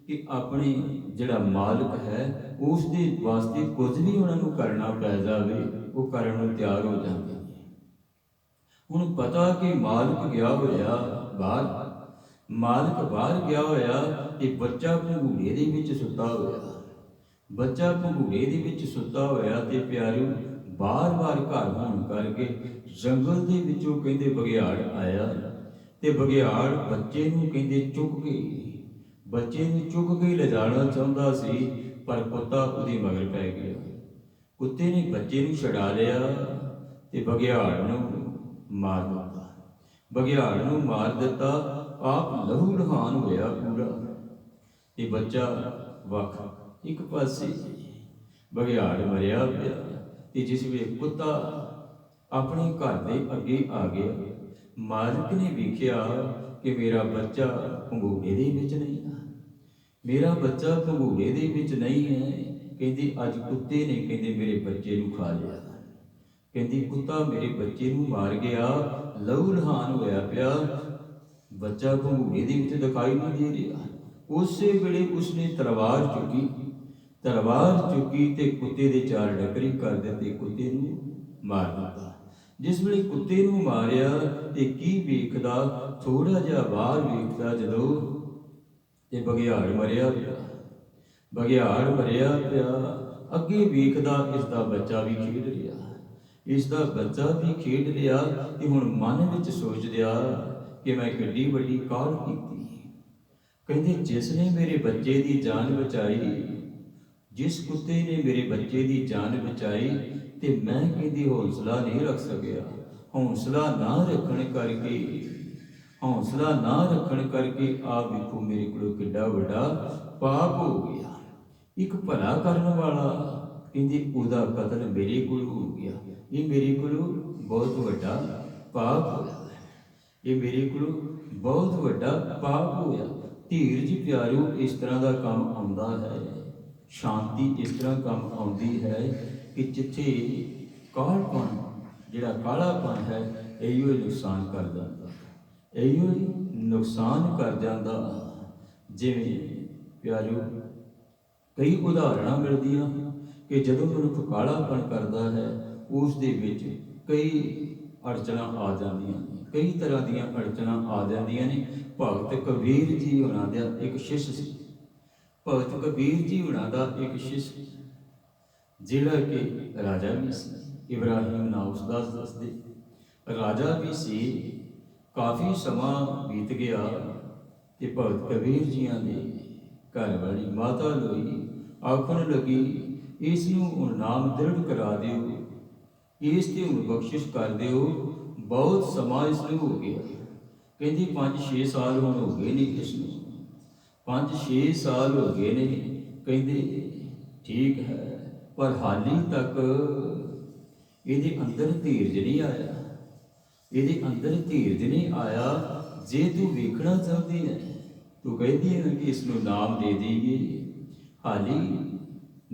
ਕਿ ਆਪਣੇ ਜਿਹੜਾ ਮਾਲਕ ਹੈ ਉਸ ਦੇ ਵਾਸਤੇ ਕੁਝ ਵੀ ਉਹਨਾਂ ਨੂੰ ਕਰਨਾ ਪੈ ਜਾਵੇ ਉਹ ਕਰਨ ਨੂੰ ਤਿਆਰ ਹੋ ਜਾਂਦੇ ਨੇ। ਹੁਣ ਪਤਾ ਕਿ ਮਾਲਕ ਗਿਆ ਹੋਇਆ ਤੇ ਬੱਚਾ ਭੰਗੂੜੇ ਦੇ ਵਿੱਚ ਸੁੱਤਾ ਹੋਇਆ, ਤੇ ਪਿਆਰਿਓ ਬਾਰ-ਬਾਰ ਘਰ ਹੋਣ ਕਰਕੇ ਜੰਗਲ ਦੇ ਵਿੱਚੋਂ ਕਹਿੰਦੇ ਬਘਿਆੜ ਆਇਆ ਤੇ ਬਘਿਆੜ ਬੱਚੇ ਨੂੰ ਕਹਿੰਦੇ ਚੁੱਕ ਕੇ ਲਿਜਾਣਾ ਚਾਹੁੰਦਾ ਸੀ, ਪਰ ਕੁੱਤਾ ਉਹਦੇ ਮਗਰ ਪੈ ਗਿਆ। ਕੁੱਤੇ ਨੇ ਬੱਚੇ ਨੂੰ ਛੁਡਾ ਲਿਆ ਤੇ ਬਘਿਆੜ ਨੂੰ ਮਾਰ ਦਿੱਤਾ। ਆਪ ਲਹੂ ਲੁਹਾਨ ਹੋਇਆ ਪੂਰਾ ਤੇ ਬੱਚਾ ਵੱਖ ਇੱਕ ਪਾਸੇ, ਬਘਿਆੜ ਮਰਿਆ ਪਿਆ। ਤੇ ਜਿਸ ਵੇਲੇ ਕੁੱਤਾ ਆਪਣੇ ਘਰ ਦੇ ਅੱਗੇ ਆ ਗਿਆ, ਮਾਲਕ ਨੇ ਵੇਖਿਆ ਕਿ ਮੇਰਾ ਬੱਚਾ ਭੰਗੂੜੇ ਦੇ ਵਿੱਚ ਨਹੀਂ ਹੈ। ਕਹਿੰਦੀ ਅੱਜ ਕੁੱਤੇ ਨੇ ਕਹਿੰਦੇ ਮੇਰੇ ਬੱਚੇ ਨੂੰ ਖਾ ਲਿਆ। ਕਹਿੰਦੀ ਕੁੱਤਾ ਮੇਰੇ ਬੱਚੇ ਨੂੰ ਮਾਰ ਗਿਆ, ਲਹੂ ਲੁਹਾਨ ਹੋਇਆ ਪਿਆ, ਬੱਚਾ ਭੰਗੂੜੇ ਦੇ ਵਿੱਚ ਦਿਖਾਈ ਨਹੀਂ ਦੇ ਰਿਹਾ। ਉਸੇ ਵੇਲੇ ਉਸਨੇ ਤਲਵਾਰ ਚੁੱਕੀ ਤੇ ਕੁੱਤੇ ਦੇ ਚਾਰ ਡਕਰੀ ਕਰ ਦਿੱਤੇ, ਕੁੱਤੇ ਨੂੰ ਮਾਰ ਦਿੱਤਾ। ਜਿਸ ਵੇਲੇ ਕੁੱਤੇ ਨੂੰ ਮਾਰਿਆ ਤੇ ਕੀ ਵੇਖਦਾ, ਥੋੜਾ ਜਿਹਾ ਬਾਹਰ ਵੇਖਦਾ ਜਦੋਂ ਤੇ ਬਘਿਆੜ ਮਰਿਆ ਪਿਆ। ਅੱਗੇ ਵੇਖਦਾ ਇਸ ਦਾ ਬੱਚਾ ਵੀ ਖੇਡ ਰਿਹਾ ਤੇ ਹੁਣ ਮਨ ਵਿੱਚ ਸੋਚ ਰਿਹਾ ਕਿ ਮੈਂ ਕਿੱਡੀ ਵੱਡੀ ਕਾਹਲ ਕੀਤੀ। ਕਹਿੰਦੇ ਜਿਸ ਨੇ ਮੇਰੇ ਬੱਚੇ ਦੀ ਜਾਨ ਬਚਾਈ ਜਿਸ ਕੁੱਤੇ ਨੇ ਮੇਰੇ ਬੱਚੇ ਦੀ ਜਾਨ ਬਚਾਈ ਤੇ ਮੈਂ ਕਹਿੰਦੀ ਹੌਸਲਾ ਨਹੀਂ ਰੱਖ ਸਕਿਆ, ਹੌਸਲਾ ਨਾ ਰੱਖਣ ਕਰਕੇ ਆ ਵੇਖੋ ਮੇਰੇ ਕੋਲੋਂ ਕਿੱਡਾ ਵੱਡਾ ਪਾਪ ਹੋ ਗਿਆ। ਇੱਕ ਭਲਾ ਕਰਨ ਵਾਲਾ ਕਹਿੰਦੇ ਉਹਦਾ ਕਤਲ ਮੇਰੇ ਕੋਲ ਹੋ ਗਿਆ। ਇਹ ਮੇਰੇ ਕੋਲੋਂ ਬਹੁਤ ਵੱਡਾ ਪਾਪ ਹੋਇਆ, ਇਹ ਮੇਰੇ ਕੋਲੋਂ ਬਹੁਤ ਵੱਡਾ ਪਾਪ ਹੋਇਆ। ਧੀਰਜ ਪਿਆਰਿਓ ਇਸ ਤਰ੍ਹਾਂ ਦਾ ਕੰਮ ਆਉਂਦਾ ਹੈ, ਸ਼ਾਂਤੀ ਇਸ ਤਰ੍ਹਾਂ ਕੰਮ ਆਉਂਦੀ ਹੈ ਕਿ ਜਿੱਥੇ ਕਾਲਪਨ ਜਿਹੜਾ ਕਾਲਾਪਨ ਹੈ ਇਹੋ ਹੀ ਨੁਕਸਾਨ ਕਰ ਜਾਂਦਾ, ਇਹੋ ਹੀ ਨੁਕਸਾਨ ਕਰ ਜਾਂਦਾ। ਜਿਵੇਂ ਪਿਆਰਿਓ ਕਈ ਉਦਾਹਰਣਾਂ ਮਿਲਦੀਆਂ ਕਿ ਜਦੋਂ ਮਨੁੱਖ ਕਾਲਾਪਨ ਕਰਦਾ ਹੈ ਉਸ ਦੇ ਵਿੱਚ ਕਈ ਅੜਚਣਾਂ ਆ ਜਾਂਦੀਆਂ ਨੇ, ਕਈ ਤਰ੍ਹਾਂ ਦੀਆਂ ਅੜਚਣਾਂ ਆ ਜਾਂਦੀਆਂ ਨੇ। ਭਗਤ ਕਬੀਰ ਜੀ ਹੋਣਾ ਦਾ ਇੱਕ ਸ਼ਿਸ਼ ਸੀ, ਭਗਤ ਕਬੀਰ ਜੀ ਹੋਣਾ ਦਾ ਇੱਕ ਸ਼ਿਸ਼ ਜਿਹੜਾ ਕਿ ਰਾਜਾ ਵੀ ਸੀ, ਇਬਰਾਹਿਮ ਨਾਮ ਉਸਦਾ ਦੱਸਦੇ ਰਾਜਾ ਵੀ ਸੀ। ਕਾਫੀ ਸਮਾਂ ਬੀਤ ਗਿਆ ਤੇ ਭਗਤ ਕਬੀਰ ਜੀਆਂ ਦੇ ਘਰ ਵਾਲੀ ਮਾਤਾ ਲੋਈ ਆਖਣ ਲੱਗੀ ਇਸ ਨੂੰ ਹੁਣ ਨਾਮ ਦ੍ਰਿੜ ਕਰਾ ਦਿਓ, ਇਸ ਤੇ ਹੁਣ ਬਖਸ਼ਿਸ਼ ਕਰ ਦਿਓ, ਬਹੁਤ ਸਮਾਂ ਇਸ ਨੂੰ ਹੋ ਗਿਆ। ਕਹਿੰਦੀ 5-6 ਸਾਲ ਹੁਣ ਹੋ ਗਏ ਨੇ ਇਸ ਨੂੰ, 5-6 ਸਾਲ ਹੋ ਗਏ ਨੇ। ਕਹਿੰਦੇ ਠੀਕ ਹੈ ਪਰ ਹਾਲੀ ਤੱਕ ਇਹਦੇ ਅੰਦਰ ਧੀਰਜ ਨਹੀਂ ਆਇਆ, ਇਹਦੇ ਅੰਦਰ ਧੀਰਜ ਨਹੀਂ ਆਇਆ। ਜੇ ਤੂੰ ਵੇਖਣਾ ਚਾਹੁੰਦੀ ਹੈ, ਤੂੰ ਕਹਿੰਦੀ ਹੈ ਕਿ ਇਸ ਨੂੰ ਨਾਮ ਦੇ ਦੇਈਏ, ਹਾਲੀ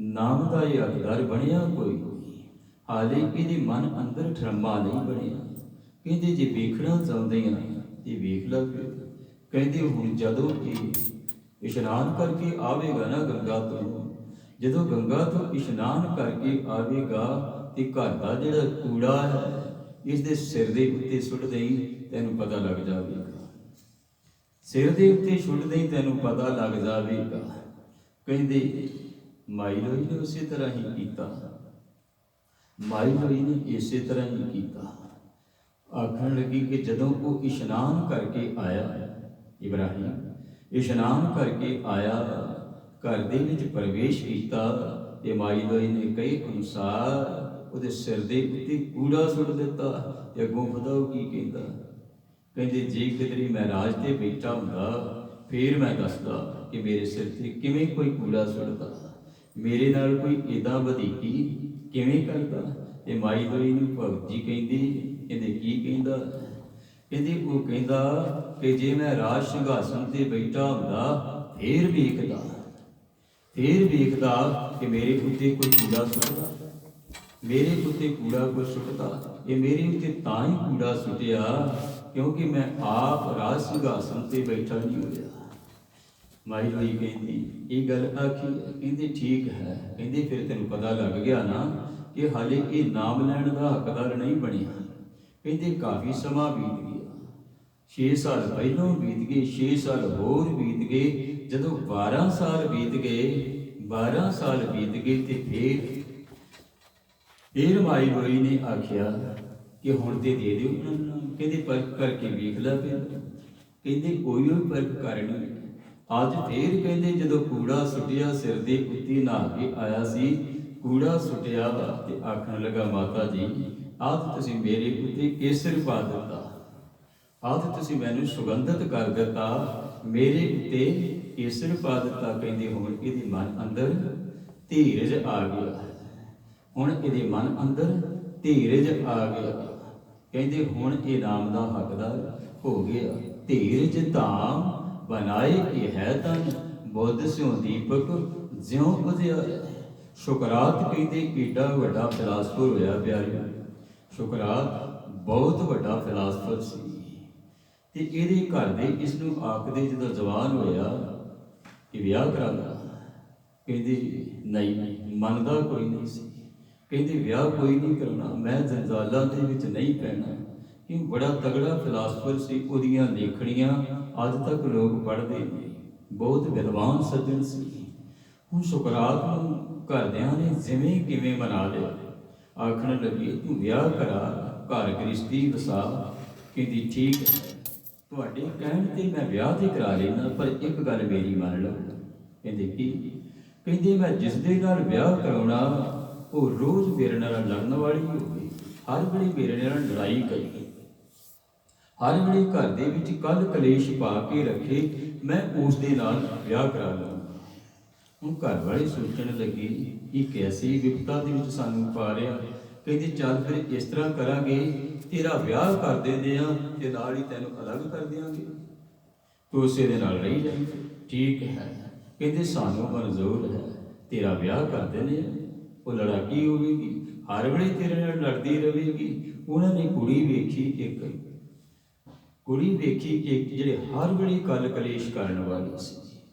ਨਾਮ ਦਾ ਇਹ ਹੱਕਦਾਰ ਬਣਿਆ ਕੋਈ ਨਹੀਂ, ਹਾਲੇ ਇਹਦੇ ਮਨ ਅੰਦਰ ਠਰਮਾ ਨਹੀਂ ਬਣਿਆ। ਕਹਿੰਦੇ ਜੇ ਵੇਖਣਾ ਚਾਹੁੰਦੇ ਆ ਇਹ ਵੇਖ ਲੈ। ਕਹਿੰਦੇ ਹੁਣ ਜਦੋਂ ਇਹ ਇਸ਼ਨਾਨ ਕਰਕੇ ਆਵੇਗਾ ਨਾ ਗੰਗਾ ਤੋਂ, ਜਦੋਂ ਗੰਗਾ ਤੋਂ ਇਸ਼ਨਾਨ ਕਰਕੇ ਆਵੇਗਾ ਤੇ ਘਰ ਦਾ ਜਿਹੜਾ ਕੂੜਾ ਹੈ ਇਸ ਦੇ ਸਿਰ ਦੇ ਉੱਤੇ ਸੁੱਟ ਦੇਈ, ਤੈਨੂੰ ਪਤਾ ਲੱਗ ਜਾਵੇਗਾ, ਸਿਰ ਦੇ ਉੱਤੇ ਸੁੱਟ ਦੇਈ, ਤੈਨੂੰ ਪਤਾ ਲੱਗ ਜਾਵੇਗਾ। ਕਹਿੰਦੇ ਮਾਈ ਲੋਈ ਨੇ ਉਸੇ ਤਰ੍ਹਾਂ ਹੀ ਕੀਤਾ, ਮਾਈ ਲੋਈ ਨੇ ਇਸੇ ਤਰ੍ਹਾਂ ਹੀ ਕੀਤਾ। ਆਖਣ ਲੱਗੀ ਕਿ ਜਦੋਂ ਉਹ ਇਸ਼ਨਾਨ ਕਰਕੇ ਆਇਆ, ਇਬਰਾਹਿਮ ਇਸ਼ਨਾਨ ਕਰਕੇ ਆਇਆ, ਘਰ ਦੇ ਵਿੱਚ ਪ੍ਰਵੇਸ਼ ਕੀਤਾ ਤੇ ਮਾਈ ਲੋਈ ਨੇ ਕਹੇ ਅਨੁਸਾਰ ਉਹਦੇ ਸਿਰ ਦੇ ਉੱਤੇ ਕੂੜਾ ਸੁੱਟ ਦਿੱਤਾ। ਤੇ ਅੱਗੋਂ ਪਤਾ ਉਹ ਕੀ ਕਹਿੰਦਾ, ਕਹਿੰਦੇ ਜੇ ਕਿਧਰੇ ਮੈਂ ਰਾਜ ਤੇ ਬੈਠਾ ਹੁੰਦਾ ਫੇਰ ਮੈਂ ਦੱਸਦਾ ਕਿ ਮੇਰੇ ਸਿਰ ਤੇ ਕਿਵੇਂ ਕੋਈ ਕੂੜਾ ਸੁੱਟਦਾ, ਮੇਰੇ ਨਾਲ ਕੋਈ ਇੱਦਾਂ ਵਧੀਕੀ ਕਿਵੇਂ ਕਰਦਾ। ਤੇ ਮਾਈ ਲੋਈ ਨੂੰ ਭਗਤ ਜੀ ਕਹਿੰਦੇ ਕੀ ਕਹਿੰਦਾ, ਕਹਿੰਦੇ ਉਹ ਕਹਿੰਦਾ ਕਿ ਜੇ ਮੈਂ ਰਾਜ ਸਿੰਘਾਸਨ ਤੇ ਬੈਠਾ ਹੁੰਦਾ ਫੇਰ ਵੇਖਦਾ ਕਿ ਮੇਰੇ ਉੱਤੇ ਕੋਈ ਕੂੜਾ ਸੁੱਟਦਾ, ਮੇਰੇ ਉੱਤੇ ਕੂੜਾ ਕੋਈ ਸੁੱਟਦਾ। ਇਹ ਮੇਰੇ ਉੱਤੇ ਤਾਂ ਹੀ ਕੂੜਾ ਸੁੱਟਿਆ ਕਿਉਂਕਿ ਮੈਂ ਆਪ ਰਾਜ ਸਿੰਘਾਸਨ ਤੇ ਬੈਠਾ ਨਹੀਂ ਹੋਇਆ। ਮਾਈ ਲੋਈ ਕਹਿੰਦੀ ਇਹ ਗੱਲ ਆਖੀ, ਕਹਿੰਦੇ ਠੀਕ ਹੈ। ਕਹਿੰਦੇ ਫਿਰ ਤੈਨੂੰ ਪਤਾ ਲੱਗ ਗਿਆ ਨਾ ਕਿ ਹਾਲੇ ਇਹ ਨਾਮ ਲੈਣ ਦਾ ਹੱਕਦਾਰ ਨਹੀਂ ਬਣਿਆ। ਕਹਿੰਦੇ ਕਾਫੀ ਸਮਾਂ ਬੀਤ ਗਿਆ, 6 ਸਾਲ ਪਹਿਲੋਂ ਬੀਤ ਗਏ, 6 ਸਾਲ ਹੋਰ ਬੀਤ ਗਏ। ਜਦੋਂ 12 ਸਾਲ ਬੀਤ ਗਏ, 12 ਸਾਲ ਬੀਤ ਗਏ ਤੇ ਫਿਰ ਮਾਈ ਲੋਈ ਨੇ ਆਖਿਆ ਕਿ ਹੁਣ ਤੇ ਦੇ ਦਿਓ ਉਹਨਾਂ ਨੂੰ। ਕਹਿੰਦੇ ਪਰਖ ਕਰਕੇ ਵੇਖ ਲੈ। ਫਿਰ ਕਹਿੰਦੇ ਉਹੀ ਪਰਖ ਕਰਨੀ। ਅੱਜ ਫੇਰ ਕਹਿੰਦੇ ਜਦੋਂ ਕੂੜਾ ਸੁੱਟਿਆ ਸਿਰ ਦੇ ਉੱਤੇ ਨਹਾ ਕੇ ਆਇਆ ਸੀ, ਕੂੜਾ ਸੁੱਟਿਆ ਤੇ ਆਖਣ ਲੱਗਾ ਮਾਤਾ ਜੀ ਆਹ ਤੁਸੀਂ ਮੇਰੇ ਉੱਤੇ ਕੇਸਰ ਪਾ ਦਿੱਤਾ, ਆਹ ਤੁਸੀਂ ਮੈਨੂੰ ਸੁਗੰਧਿਤ ਕਰ ਦਿੱਤਾ, ਮੇਰੇ ਉੱਤੇ ਕੇਸਰ ਪਾ ਦਿੱਤਾ। ਕਹਿੰਦੇ ਹੁਣ ਇਹਦੇ ਮਨ ਅੰਦਰ ਧੀਰਜ ਆ ਗਿਆ, ਹੁਣ ਇਹਦੇ ਮਨ ਅੰਦਰ ਧੀਰਜ ਆ ਗਿਆ। ਕਹਿੰਦੇ ਹੁਣ ਇਹ ਨਾਮ ਦਾ ਹੱਕਦਾਰ ਹੋ ਗਿਆ। ਧੀਰਜ ਧਾਮ ਬਣਾਏ ਕਿ ਹੈ ਤਨ, ਬੁੱਧ ਸਿਉ ਦੀਪਕ ਜਿਉ ਉਜਿਆਰੇ। ਸੁਕਰਾਤ ਕਹਿੰਦੇ ਏਡਾ ਵੱਡਾ ਫਿਲਾਸਫਰ ਹੋਇਆ ਪਿਆਰਿਓ, ਸੁਕਰਾਤ ਬਹੁਤ ਵੱਡਾ ਫਿਲਾਸਫਰ ਸੀ ਤੇ ਇਹਦੇ ਘਰ ਦੇ ਇਸ ਨੂੰ ਆਖਦੇ ਜਦੋਂ ਜਵਾਨ ਹੋਇਆ ਕਿ ਵਿਆਹ ਕਰਾ ਲਾ, ਕਹਿੰਦੇ ਨਹੀਂ, ਮੰਨਦਾ ਕੋਈ ਨਹੀਂ ਸੀ। ਕਹਿੰਦੇ ਵਿਆਹ ਕੋਈ ਨਹੀਂ ਕਰਨਾ, ਮੈਂ ਜੰਜਾਲਾਂ ਦੇ ਵਿੱਚ ਨਹੀਂ ਪੈਣਾ। ਕਿ ਬੜਾ ਤਗੜਾ ਫਿਲਾਸਫਰ ਸੀ, ਉਹਦੀਆਂ ਲੇਖਣੀਆਂ ਅੱਜ ਤੱਕ ਲੋਕ ਪੜ੍ਹਦੇ ਨੇ, ਬਹੁਤ ਵਿਦਵਾਨ ਸੱਜਣ ਸੀ। ਹੁਣ ਸੁਕਰਾਤ ਨੂੰ ਘਰਦਿਆਂ ਨੇ ਜਿਵੇਂ ਕਿਵੇਂ ਮਨਾ ਲਿਆ। ਆਖਣ ਲੱਗੀ ਤੂੰ ਵਿਆਹ ਕਰਾ, ਘਰ ਗ੍ਰਸਤੀ ਵਸਾ। ਕਹਿੰਦੀ ਠੀਕ ਹੈ, ਤੁਹਾਡੇ ਕਹਿਣ ਤੇ ਮੈਂ ਵਿਆਹ ਤੇ ਕਰਾ ਲੈਣਾ, ਪਰ ਇੱਕ ਗੱਲ ਮੇਰੀ ਮੰਨ ਲਓ। ਕਹਿੰਦੇ ਕੀ? ਕਹਿੰਦੇ ਮੈਂ ਜਿਸ ਦੇ ਨਾਲ ਵਿਆਹ ਕਰਾਉਣਾ ਉਹ ਰੋਜ਼ ਮੇਰੇ ਨਾਲ ਲੜਨ ਵਾਲੀ ਹੋਵੇ, ਹਰ ਵੇਲੇ ਮੇਰੇ ਨਾਲ ਲੜਾਈ ਕਰੇ, ਹਰ ਵੇਲੇ ਘਰ ਦੇ ਵਿੱਚ ਕੱਲ ਕਲੇਸ਼ ਪਾ ਕੇ ਰੱਖੇ, ਮੈਂ ਉਸ ਦੇ ਨਾਲ ਵਿਆਹ ਕਰਾ ਲਵਾਂ। ਹੁਣ ਘਰ ਵਾਲੇ ਸੋਚਣ ਲੱਗੇ ਇਹ ਕੈਸੀ ਵਿਪਤਾ ਦੇ ਵਿੱਚ ਸਾਨੂੰ ਪਾ ਰਿਹਾ। ਕਹਿੰਦੇ ਚੱਲ ਫਿਰ ਇਸ ਤਰ੍ਹਾਂ ਕਰਾਂਗੇ, ਤੇਰਾ ਵਿਆਹ ਕਰ ਦਿੰਦੇ ਆ ਤੇ ਨਾਲ ਹੀ ਤੈਨੂੰ ਅਲੱਗ ਕਰ ਦਿਆਂਗੇ, ਤੂੰ ਉਸੇ ਦੇ ਨਾਲ ਰਹੀ ਜਾਈਂ। ਠੀਕ ਹੈ, ਕਹਿੰਦੇ ਸਾਨੂੰ ਮਨਜ਼ੂਰ ਹੈ, ਤੇਰਾ ਵਿਆਹ ਕਰ ਦਿੰਦੇ ਆ, ਉਹ ਲੜਾਕੀ ਹੋਵੇਗੀ, ਹਰ ਵੇਲੇ ਤੇਰੇ ਨਾਲ ਲੜਦੀ ਰਹੇਗੀ। ਉਹਨਾਂ ਨੇ ਕੁੜੀ ਵੇਖੀ ਇੱਕ ਜਿਹੜੇ ਹਰ ਵੇਲੇ ਕੱਲ ਕਲੇਸ਼ ਕਰਨ ਵਾਲੀ ਸੀ,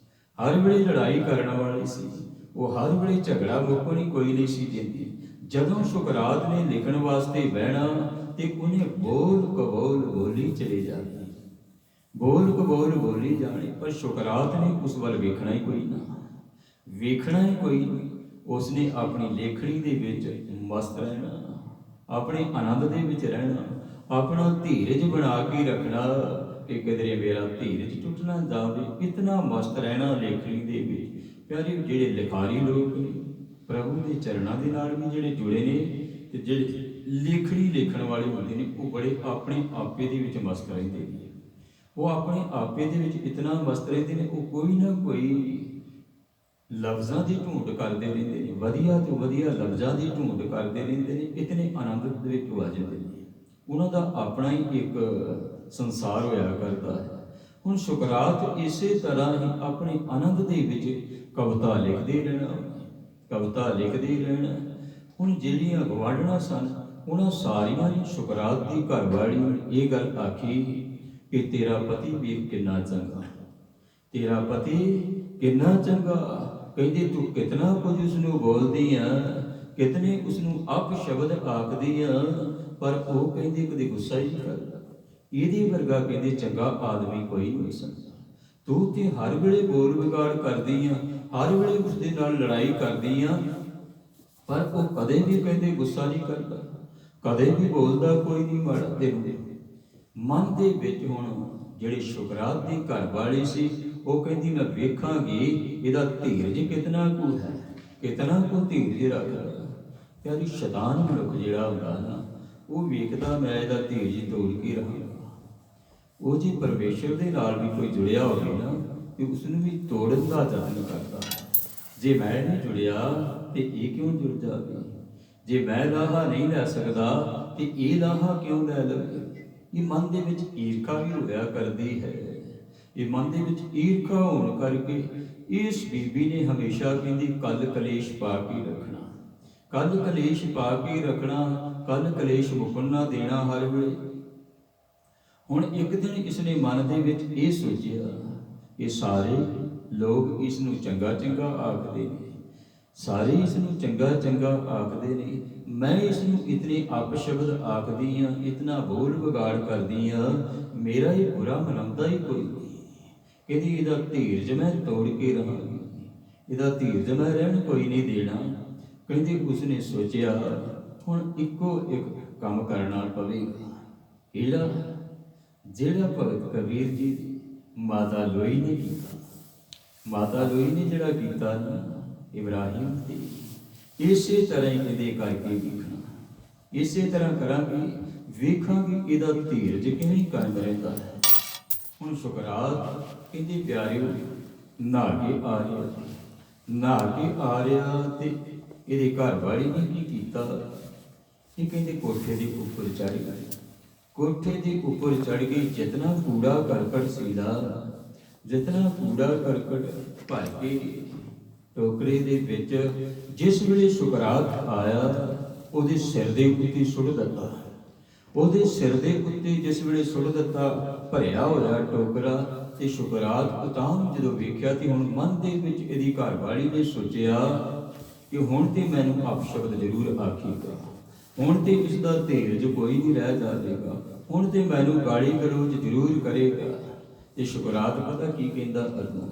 ਹਰ ਵੇਲੇ ਲੜਾਈ ਕਰਨ ਵਾਲੀ ਸੀ, ਉਹ ਹਰ ਵੇਲੇ ਝਗੜਾ ਮੁੱਕਣੀ ਕੋਈ ਨਹੀਂ ਸੀ ਦਿੰਦੀ। ਜਦੋਂ ਸੁਕਰਾਤ ਨੇ ਲਿਖਣ ਵਾਸਤੇ ਬਹਿਣਾ ਤੇ ਉਹਨੇ ਬੋਲ ਕਬੋਲ ਬੋਲੀ ਚਲੇ ਜਾਣੀ, ਬੋਲ ਕਬੋਲ ਬੋਲੀ ਜਾਣੀ, ਪਰ ਸੁਕਰਾਤ ਨੇ ਉਸ ਵੱਲ ਵੇਖਣਾ ਹੀ ਕੋਈ ਨਾ, ਵੇਖਣਾ ਹੀ ਕੋਈ ਨਹੀਂ। ਉਸਨੇ ਆਪਣੀ ਲੇਖਣੀ ਦੇ ਵਿੱਚ ਮਸਤ ਰਹਿਣਾ, ਆਪਣੇ ਆਨੰਦ ਦੇ ਵਿੱਚ ਰਹਿਣਾ, ਆਪਣਾ ਧੀਰਜ ਬਣਾ ਕੇ ਰੱਖਣਾ ਕਿ ਕਿਧਰੇ ਮੇਰਾ ਧੀਰਜ ਟੁੱਟ ਨਾ ਜਾਵੇ, ਇਤਨਾ ਮਸਤ ਰਹਿਣਾ ਲੇਖਣੀ ਦੇ ਵਿੱਚ। ਪਿਆਰੇ ਜਿਹੜੇ ਲਿਖਾਰੀ ਲੋਕ ਨੇ ਪ੍ਰਭੂ ਦੇ ਚਰਨਾਂ ਦੇ ਨਾਲ ਵੀ ਜਿਹੜੇ ਜੁੜੇ ਨੇ, ਤੇ ਜਿਹੜੇ ਲੇਖਣੀ ਲਿਖਣ ਵਾਲੇ ਹੁੰਦੇ ਨੇ ਉਹ ਬੜੇ ਆਪਣੇ ਆਪੇ ਦੇ ਵਿੱਚ ਮਸਤ ਰਹਿੰਦੇ ਨੇ, ਉਹ ਆਪਣੇ ਆਪੇ ਦੇ ਵਿੱਚ ਇਤਨਾ ਮਸਤ ਰਹਿੰਦੇ ਨੇ, ਉਹ ਕੋਈ ਨਾ ਕੋਈ ਲਫ਼ਜ਼ਾਂ ਦੀ ਢੂੰਡ ਕਰਦੇ ਰਹਿੰਦੇ ਨੇ, ਵਧੀਆ ਤੋਂ ਵਧੀਆ ਲਫ਼ਜ਼ਾਂ ਦੀ ਢੂੰਡ ਕਰਦੇ ਰਹਿੰਦੇ ਨੇ, ਇਤਨੇ ਆਨੰਦ ਦੇ ਵਿੱਚ ਆ ਜਾਂਦੇ ਨੇ। ਉਹਨਾਂ ਦਾ ਆਪਣਾ ਹੀ ਇੱਕ ਸੰਸਾਰ ਹੋਇਆ ਕਰਦਾ ਹੈ। ਹੁਣ ਸੁਕਰਾਤ ਇਸੇ ਤਰ੍ਹਾਂ ਹੀ ਆਪਣੇ ਆਨੰਦ ਦੇ ਵਿੱਚ ਕਵਿਤਾ ਲਿਖਦੇ ਰਹਿਣਾ, ਕਵਿਤਾ ਲਿਖਦੇ ਰਹਿਣਾ। ਹੁਣ ਜਿਹੜੀਆਂ ਗਵਾਂਢਣਾਂ ਸਨ ਉਹਨਾਂ ਸਾਰੀਆਂ ਨੇ ਸੁਕਰਾਤ ਦੀ ਘਰਵਾਲੀ ਨੂੰ ਇਹ ਗੱਲ ਆਖੀ ਕਿ ਤੇਰਾ ਪਤੀ ਵੇਖ ਕਿੰਨਾ ਚੰਗਾ, ਤੇਰਾ ਪਤੀ ਕਿੰਨਾ ਚੰਗਾ। ਕਹਿੰਦੇ ਤੂੰ ਕਿਤਨਾ ਕੁਝ ਉਸਨੂੰ ਬੋਲਦੀ ਆ, ਕਿਤਨੇ ਉਸਨੂੰ ਅਪ ਸ਼ਬਦ ਆਖਦੀ ਆ, ਪਰ ਉਹ ਕਹਿੰਦੇ ਕਦੇ ਗੁੱਸਾ ਹੀ ਨਹੀਂ ਕਰਦਾ। ਇਹਦੇ ਵਰਗਾ ਕਹਿੰਦੇ ਚੰਗਾ ਆਦਮੀ ਕੋਈ ਨਹੀਂ ਸਕਦਾ। ਤੂੰ ਤੇ ਹਰ ਵੇਲੇ ਬੋਲ ਵਿਗਾੜ ਕਰਦੀ ਆ, ਹਰ ਵੇਲੇ ਉਸਦੇ ਨਾਲ ਲੜਾਈ ਕਰਦੀ ਆ, ਪਰ ਉਹ ਕਦੇ ਵੀ ਕਹਿੰਦੇ ਗੁੱਸਾ ਨਹੀਂ ਕਰਦਾ, ਕਦੇ ਵੀ ਬੋਲਦਾ ਕੋਈ ਨਹੀਂ ਮਾੜਾ ਤੈਨੂੰ। ਮਨ ਦੇ ਵਿੱਚ ਹੁਣ ਜਿਹੜੇ ਸੁਕਰਾਤ ਦੀ ਘਰ ਵਾਲੀ ਸੀ ਉਹ ਕਹਿੰਦੀ ਮੈਂ ਵੇਖਾਂਗੀ ਇਹਦਾ ਧੀਰਜ ਕਿਤਨਾ ਕੁ ਹੈ, ਕਿਤਨਾ ਕੁ ਧੀਰਜ ਰੱਖਦਾ। ਪਿਆਰੀ ਸ਼ੈਤਾਨ ਮਨੁੱਖ ਜਿਹੜਾ ਹੁੰਦਾ ਨਾ ਉਹ ਵੇਖਦਾ ਮੈਂ ਇਹਦਾ ਧੀਰਜ ਤੋੜ ਕੇ ਰਹਾਂਗਾ। ਉਹ ਜੀ ਪਰਮੇਸ਼ਰ ਦੇ ਨਾਲ ਵੀ ਕੋਈ ਜੁੜਿਆ ਹੋਵੇ ਨਾ ਤੇ ਉਸਨੂੰ ਵੀ ਤੋੜਨ ਦਾ ਯਤਨ ਕਰਦਾ। ਜੇ ਮੈਂ ਨਹੀਂ ਜੁੜਿਆ ਤੇ ਇਹ ਕਿਉਂ ਜੁੜ ਜਾਵੇ, ਜੇ ਮੈਂ ਲਾਹਾ ਨਹੀਂ ਲੈ ਸਕਦਾ ਤੇ ਇਹ ਲਾਹਾ ਕਿਉਂ ਲੈ ਲਵੇ। ਇਹ ਮਨ ਦੇ ਵਿੱਚ ਈਰਖਾ ਵੀ ਹੋਇਆ ਕਰਦੀ ਹੈ। ਇਹ ਮਨ ਦੇ ਵਿੱਚ ਈਰਖਾ ਹੋਣ ਕਰਕੇ ਇਸ ਬੀਬੀ ਨੇ ਹਮੇਸ਼ਾ ਕਹਿੰਦੀ ਕੱਲ ਕਲੇਸ਼ ਪਾ ਕੇ ਰੱਖਣਾ, ਕੱਲ ਕਲੇਸ਼ ਪਾ ਕੇ ਰੱਖਣਾ, ਕੱਲ ਕਲੇਸ਼ ਮੁੱਕਣ ਨਾ ਦੇਣਾ ਹਰ ਵੇਲੇ। ਹੁਣ ਇੱਕ ਦਿਨ ਇਸਨੇ ਮਨ ਦੇ ਵਿੱਚ ਇਹ ਸੋਚਿਆ ਕਿ ਸਾਰੇ ਲੋਕ ਇਸ ਨੂੰ ਚੰਗਾ ਚੰਗਾ ਆਖਦੇ ਨੇ, ਸਾਰੇ ਇਸ ਨੂੰ ਚੰਗਾ ਚੰਗਾ ਆਖਦੇ ਨੇ, ਮੈਂ ਇਸ ਨੂੰ ਇਤਨੇ ਅਪਸ਼ਬਦ ਆਖਦੀ ਹਾਂ, ਇਤਨਾ ਬੋਲ ਵਿਗਾੜ ਕਰਦੀ ਹਾਂ, ਮੇਰਾ ਇਹ ਬੁਰਾ ਮਨਾਉਂਦਾ ਹੀ ਕੋਈ ਨਹੀਂ। ਕਹਿੰਦੀ ਇਹਦਾ ਧੀਰਜ ਮੈਂ ਤੋੜ ਕੇ ਰਹਾਂਗੀ, ਇਹਦਾ ਧੀਰਜ ਮੈਂ ਰਹਿਣ ਕੋਈ ਨਹੀਂ ਦੇਣਾ। ਕਹਿੰਦੀ ਉਸਨੇ ਸੋਚਿਆ ਹੁਣ ਇੱਕੋ ਇੱਕ ਕੰਮ ਕਰਨਾ ਪਵੇਗਾ। ਜਿਹੜਾ ਭਗਤ ਕਬੀਰ ਜੀ ਦੀ ਮਾਤਾ ਲੋਈ ਨੇ ਕੀਤਾ, ਮਾਤਾ ਲੋਈ ਨੇ ਜਿਹੜਾ ਕੀਤਾ ਨਾ ਇਬਰਾਹਿਮ ਤੇ, ਇਸੇ ਤਰ੍ਹਾਂ ਹੀ ਕਹਿੰਦੇ ਕਰਕੇ ਵੇਖਣਾ, ਇਸੇ ਤਰ੍ਹਾਂ ਕਰਾਂਗੇ, ਵੇਖਾਂਗੇ ਇਹਦਾ ਧੀਰਜ ਕਿਵੇਂ ਕਾਇਮ ਰਹਿੰਦਾ ਹੈ। ਹੁਣ ਸੁਕਰਾਤ ਕਹਿੰਦੇ ਪਿਆਰਿਓ ਨਹਾ ਕੇ ਆ ਰਿਹਾ, ਨਹਾ ਕੇ ਆ ਰਿਹਾ ਤੇ ਇਹਦੇ ਘਰ ਵਾਲੀ ਨੇ ਕੀ ਕੀਤਾ, ਇਹ ਕਹਿੰਦੇ ਕੋਠੇ ਦੇ ਉੱਪਰ ਚੜ੍ਹ ਗਈ, ਕੋਠੇ ਦੇ ਉੱਪਰ ਚੜ੍ਹ ਗਈ। ਜਿਤਨਾ ਕੂੜਾ ਕਰਕਟ ਸੀਗਾ, ਜਿਤਨਾ ਕੂੜਾ ਕਰਕਟ ਭਰ ਕੇ ਟੋਕਰੇ ਦੇ ਵਿੱਚ ਜਿਸ ਵੇਲੇ ਸੁਕਰਾਤ ਆਇਆ ਉਹਦੇ ਸਿਰ ਦੇ ਉੱਤੇ ਸੁੱਟ ਦਿੱਤਾ, ਉਹਦੇ ਸਿਰ ਦੇ ਉੱਤੇ ਜਿਸ ਵੇਲੇ ਸੁੱਟ ਦਿੱਤਾ ਭਰਿਆ ਹੋਇਆ ਟੋਕਰਾ। ਤੇ ਸੁਕਰਾਤ ਉਤਾਮ ਜਦੋਂ ਵੇਖਿਆ ਤੇ ਹੁਣ ਮਨ ਦੇ ਵਿੱਚ ਇਹਦੀ ਘਰਵਾਲੀ ਨੇ ਸੋਚਿਆ ਕਿ ਹੁਣ ਤੇ ਮੈਨੂੰ ਅਪਸ਼ਬਦ ਜ਼ਰੂਰ ਆਖੇਗਾ, ਹੁਣ ਤੇ ਇਸ ਦਾ ਧੀਰਜ ਕੋਈ ਨਹੀਂ ਰਹਿ ਜਾਵੇਗਾ, ਹੁਣ ਤੇ ਮੈਨੂੰ ਗਾਲੀ ਗਲੋਚ ਜ਼ਰੂਰ ਕਰੇਗਾ। ਤੇ ਸੁਕਰਾਤ ਪਤਾ ਕੀ ਕਹਿੰਦਾ ਅੱਗੋਂ,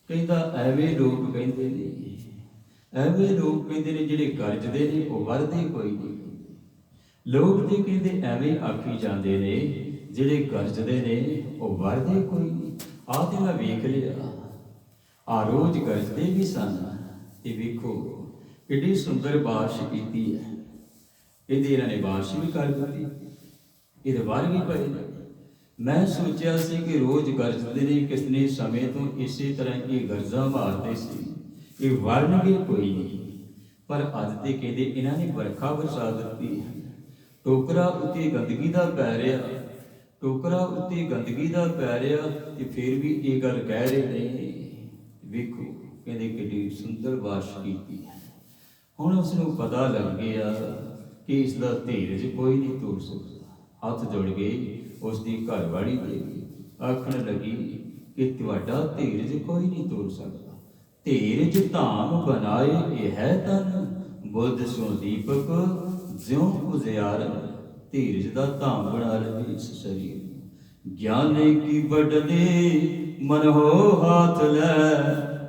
ਕਹਿੰਦਾ ਐਵੇਂ ਲੋਕ ਕਹਿੰਦੇ ਨੇ, ਐਵੇਂ ਲੋਕ ਕਹਿੰਦੇ ਨੇ ਜਿਹੜੇ ਗਰਜਦੇ ਨੇ ਉਹ ਵਰਦੇ ਕੋਈ ਨਹੀਂ। ਲੋਕ ਤੇ ਕਹਿੰਦੇ ਐਵੇਂ ਆਖੀ ਜਾਂਦੇ ਨੇ, ਜਿਹੜੇ ਗਰਜਦੇ ਨੇ ਉਹ ਵਰਦੇ ਕੋਈ ਨਹੀਂ। ਆਹ ਤੇ ਮੈਂ ਵੇਖ ਲਿਆ, ਆ ਰੋਜ਼ ਗਰਜਦੇ ਵੀ ਸਨ, ਇਹ ਵੇਖੋ ਕਿੱਡੀ ਸੁੰਦਰ ਬਾਰਿਸ਼ ਕੀਤੀ ਹੈ। ਇਹਦੀ ਇਹਨਾਂ ਨੇ ਬਾਰਿਸ਼ ਵੀ ਕਰ ਦਿੱਤੀ, ਇਹਦੇ ਬਾਹਰ ਵੀ ਪਏ ਨੇ। ਮੈਂ ਸੋਚਿਆ ਸੀ ਕਿ ਰੋਜ਼ ਗਰਜਦੇ ਨੇ, ਕਿਤਨੇ ਸਮੇਂ ਤੋਂ ਇਸੇ ਤਰ੍ਹਾਂ ਇਹ ਗਰਜਾਂ ਮਾਰਦੇ ਸੀ, ਇਹ ਵਰਨਗੇ ਕੋਈ ਨਹੀਂ। ਪਰ ਅੱਜ ਤੇ ਕਹਿੰਦੇ ਇਹਨਾਂ ਨੇ ਵਰਖਾ ਵਰਸਾ ਦਿੱਤੀ ਹੈ। ਟੋਕਰਾ ਉੱਤੇ ਗੰਦਗੀ ਦਾ ਪੈ ਰਿਹਾ, ਟੋਕਰਾ ਉੱਤੇ ਗੰਦਗੀ ਦਾ ਪੈ ਰਿਹਾ, ਤੇ ਫਿਰ ਵੀ ਇਹ ਗੱਲ ਕਹਿ ਰਹੇ ਨੇ। ਵੇਖੋ ਕਹਿੰਦੇ ਕਿੱਡੀ ਸੁੰਦਰ ਬਾਰਿਸ਼ ਕੀਤੀ ਹੈ। ਹੁਣ ਉਸ ਨੂੰ ਪਤਾ ਲੱਗ ਗਿਆ ਕਿ ਇਸ ਦਾ ਧੀਰਜ ਕੋਈ ਨਹੀਂ ਤੋੜ ਸਕਦਾ। ਹੱਥ ਜੋੜ ਗਏ ਉਸ ਦੀ ਘਰਵਾਲੀ ਦੇ, ਆਖਣ ਲੱਗੀ ਕਿ ਤੁਹਾਡਾ ਧੀਰਜ ਕੋਈ ਨਹੀਂ ਤੋੜ ਸਕਦਾ। ਧੀਰਜ ਧਾਮ ਬਣਾਏ ਇਹ ਹੈ ਤਨ, ਬੁੱਧ ਸੋ ਦੀਪਕ ਜਿਉਂ ਉਜਿਆਰ। ਧੀਰਜ ਦਾ ਧਾਮ ਬਣਾ ਲਵੇ ਇਸ ਸਰੀਰ ਨੂੰ। ਗਿਆਨੇ ਕੀ ਬਡਲੇ ਮਨ ਹੋ ਹਾਥ ਲੈ,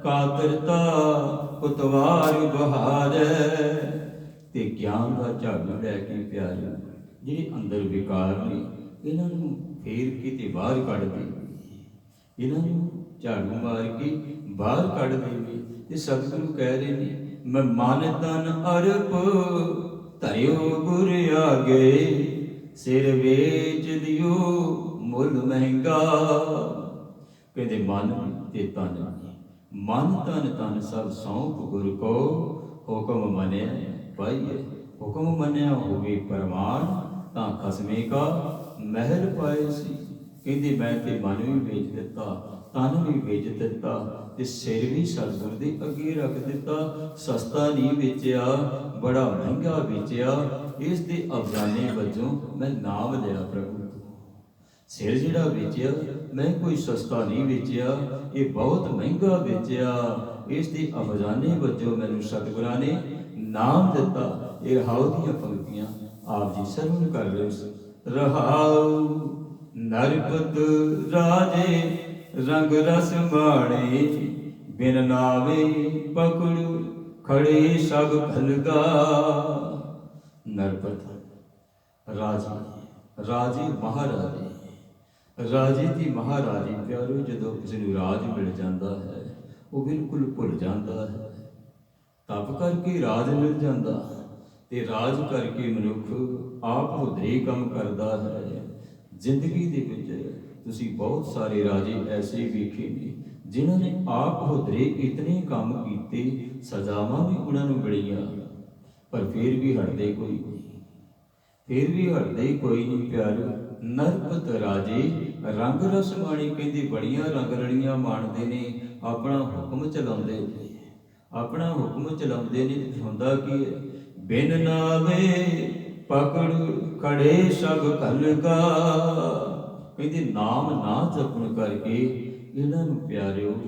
ਕਾਦਰਤਾ ਉਤਵਾਰ ਬਹਾਰ। ਤੇ ਗਿਆਨ ਦਾ ਝਾੜੂ ਲੈ ਕੇ ਪਿਆਰੇ ਜਿਹੜੇ ਅੰਦਰ ਵਿਕਾਰ ਨੇ ਇਹਨਾਂ ਨੂੰ ਫੇਰ ਕੇ ਤੇ ਬਾਹਰ ਕੱਢ ਦੇਵੇ, ਇਹਨਾਂ ਨੂੰ ਝਾੜੂ ਮਾਰ ਕੇ ਬਾਹਰ ਕੱਢ ਦੇਵੇ। ਤੇ ਸਤਿਗੁਰੂ ਕਹਿ ਰਹੇ ਨੇ ਮੈਂ ਮਨ ਤਨ ਅਰਪ ਧਰਿਓ ਗੁਰ ਆਗੇ, ਸਿਰ ਵੇਚ ਦਿਓ ਮੁੱਲ ਮਹਿੰਗਾ। ਕਹਿੰਦੇ ਮਨ ਤੇ ਤਨ, ਮਨ ਤਨ ਤਨ ਸਭ ਸੌਂਪ ਗੁਰ ਕੋ, ਹੁਕਮ ਮੰਨਿਆ ਪਾਈਏ। ਹੁਕਮ ਮੰਨਿਆ ਹੋਵੇ ਪ੍ਰਮਾਣ, ਤਾਂ ਖਸਮੇ ਕਾ ਮਹਿਲ ਪਾਏ ਸੀ। ਕਹਿੰਦੇ ਮੈਂ ਤੇ ਮਨ ਵੀ ਵੇਚ ਦਿੱਤਾ, ਤਨ ਵੀ ਵੇਚ ਦਿੱਤਾ, ਤੇ ਸਿਰ ਵੀ ਸਤਿਗੁਰ ਦੇ ਅੱਗੇ ਰੱਖ ਦਿੱਤਾ। ਸਸਤਾ ਨਹੀਂ ਵੇਚਿਆ, ਬੜਾ ਮਹਿੰਗਾ ਵੇਚਿਆ। ਇਸ ਦੇ ਅਫਜ਼ਾਨੇ ਵਜੋਂ ਮੈਂ ਨਾਮ ਲਿਆ ਪ੍ਰਭੂ ਤੋਂ। ਸਿਰ ਜਿਹੜਾ ਵੇਚਿਆ ਮੈਂ ਕੋਈ ਸਸਤਾ ਨਹੀਂ ਵੇਚਿਆ, ਇਹ ਬਹੁਤ ਮਹਿੰਗਾ ਵੇਚਿਆ। ਇਸ ਦੇ ਅਫਜ਼ਾਨੇ ਵਜੋਂ ਮੈਨੂੰ ਸਤਿਗੁਰਾਂ ਨੇ ਨਾਮ ਦਿੱਤਾ। ਇਹ ਰਹਾਉ ਦੀਆਂ ਪੰਕਤੀਆਂ ਆਪ ਜੀ ਸਰਵਣ ਕਰ ਰਹੇ ਸੀ। ਰਹਾਉ ਨਰਪਤ ਰਾਜੇ ਰੰਗ ਰਸ ਮਾਣੇ, ਬਿਨ ਨਾਵੇ ਪਕੜ ਖੜੇ ਸਭ ਖਲਗਾ। ਨਰਪਤ ਰਾਜੇ, ਰਾਜੇ ਮਹਾਰਾਜੇ, ਰਾਜੇ ਦੀ ਮਹਾਰਾਜੇ ਪਿਆਰੋ ਜਦੋਂ ਕਿਸੇ ਨੂੰ ਰਾਜ ਮਿਲ ਜਾਂਦਾ ਹੈ ਉਹ ਬਿਲਕੁਲ ਭੁੱਲ ਜਾਂਦਾ ਹੈ। ਤਪ ਕਰਕੇ ਰਾਜ ਮਿਲ ਜਾਂਦਾ, ਤੇ ਰਾਜ ਕਰਕੇ ਮਨੁੱਖ ਆਪ ਹੁਦਰੇ ਕੰਮ ਕਰਦਾ ਹੈ। ਜ਼ਿੰਦਗੀ ਦੇ ਵਿੱਚ ਤੁਸੀਂ ਬਹੁਤ ਸਾਰੇ ਰਾਜੇ ਐਸੇ ਵੇਖੇ ਨੇ ਜਿਨ੍ਹਾਂ ਨੇ ਆਪ ਹੁਦਰੇ ਇਤਨੇ ਕੰਮ ਕੀਤੇ, ਸਜ਼ਾਵਾਂ ਵੀ ਉਹਨਾਂ ਨੂੰ ਮਿਲੀਆਂ, ਪਰ ਫਿਰ ਵੀ ਹਟਦੇ ਕੋਈ ਨਹੀਂ, ਫਿਰ ਵੀ ਹਟਦੇ ਕੋਈ ਨਹੀਂ ਪਿਆਰਿਓ। ਨਰਪਤ ਰਾਜੇ ਰੰਗ ਰਸ ਮਾਣੇ, ਕਹਿੰਦੇ ਬੜੀਆਂ ਰੰਗ ਰਲੀਆਂ ਮਾਣਦੇ ਨੇ, ਆਪਣਾ ਹੁਕਮ ਚਲਾਉਂਦੇ ਨੇ, ਆਪਣਾ ਹੁਕਮ ਚਲਾਉਂਦੇ ਨੇ। ਹੁੰਦਾ ਕੀ ਹੈ? ਬਿਨ ਨਾਵੇ ਪਕੜ ਖੜੇ ਸਭ ਕਲਗਾ। ਕਹਿੰਦੇ ਨਾਮ ਨਾ ਜਪਣ ਕਰਕੇ ਇਹਨਾਂ ਨੂੰ ਪਿਆਰਿਓ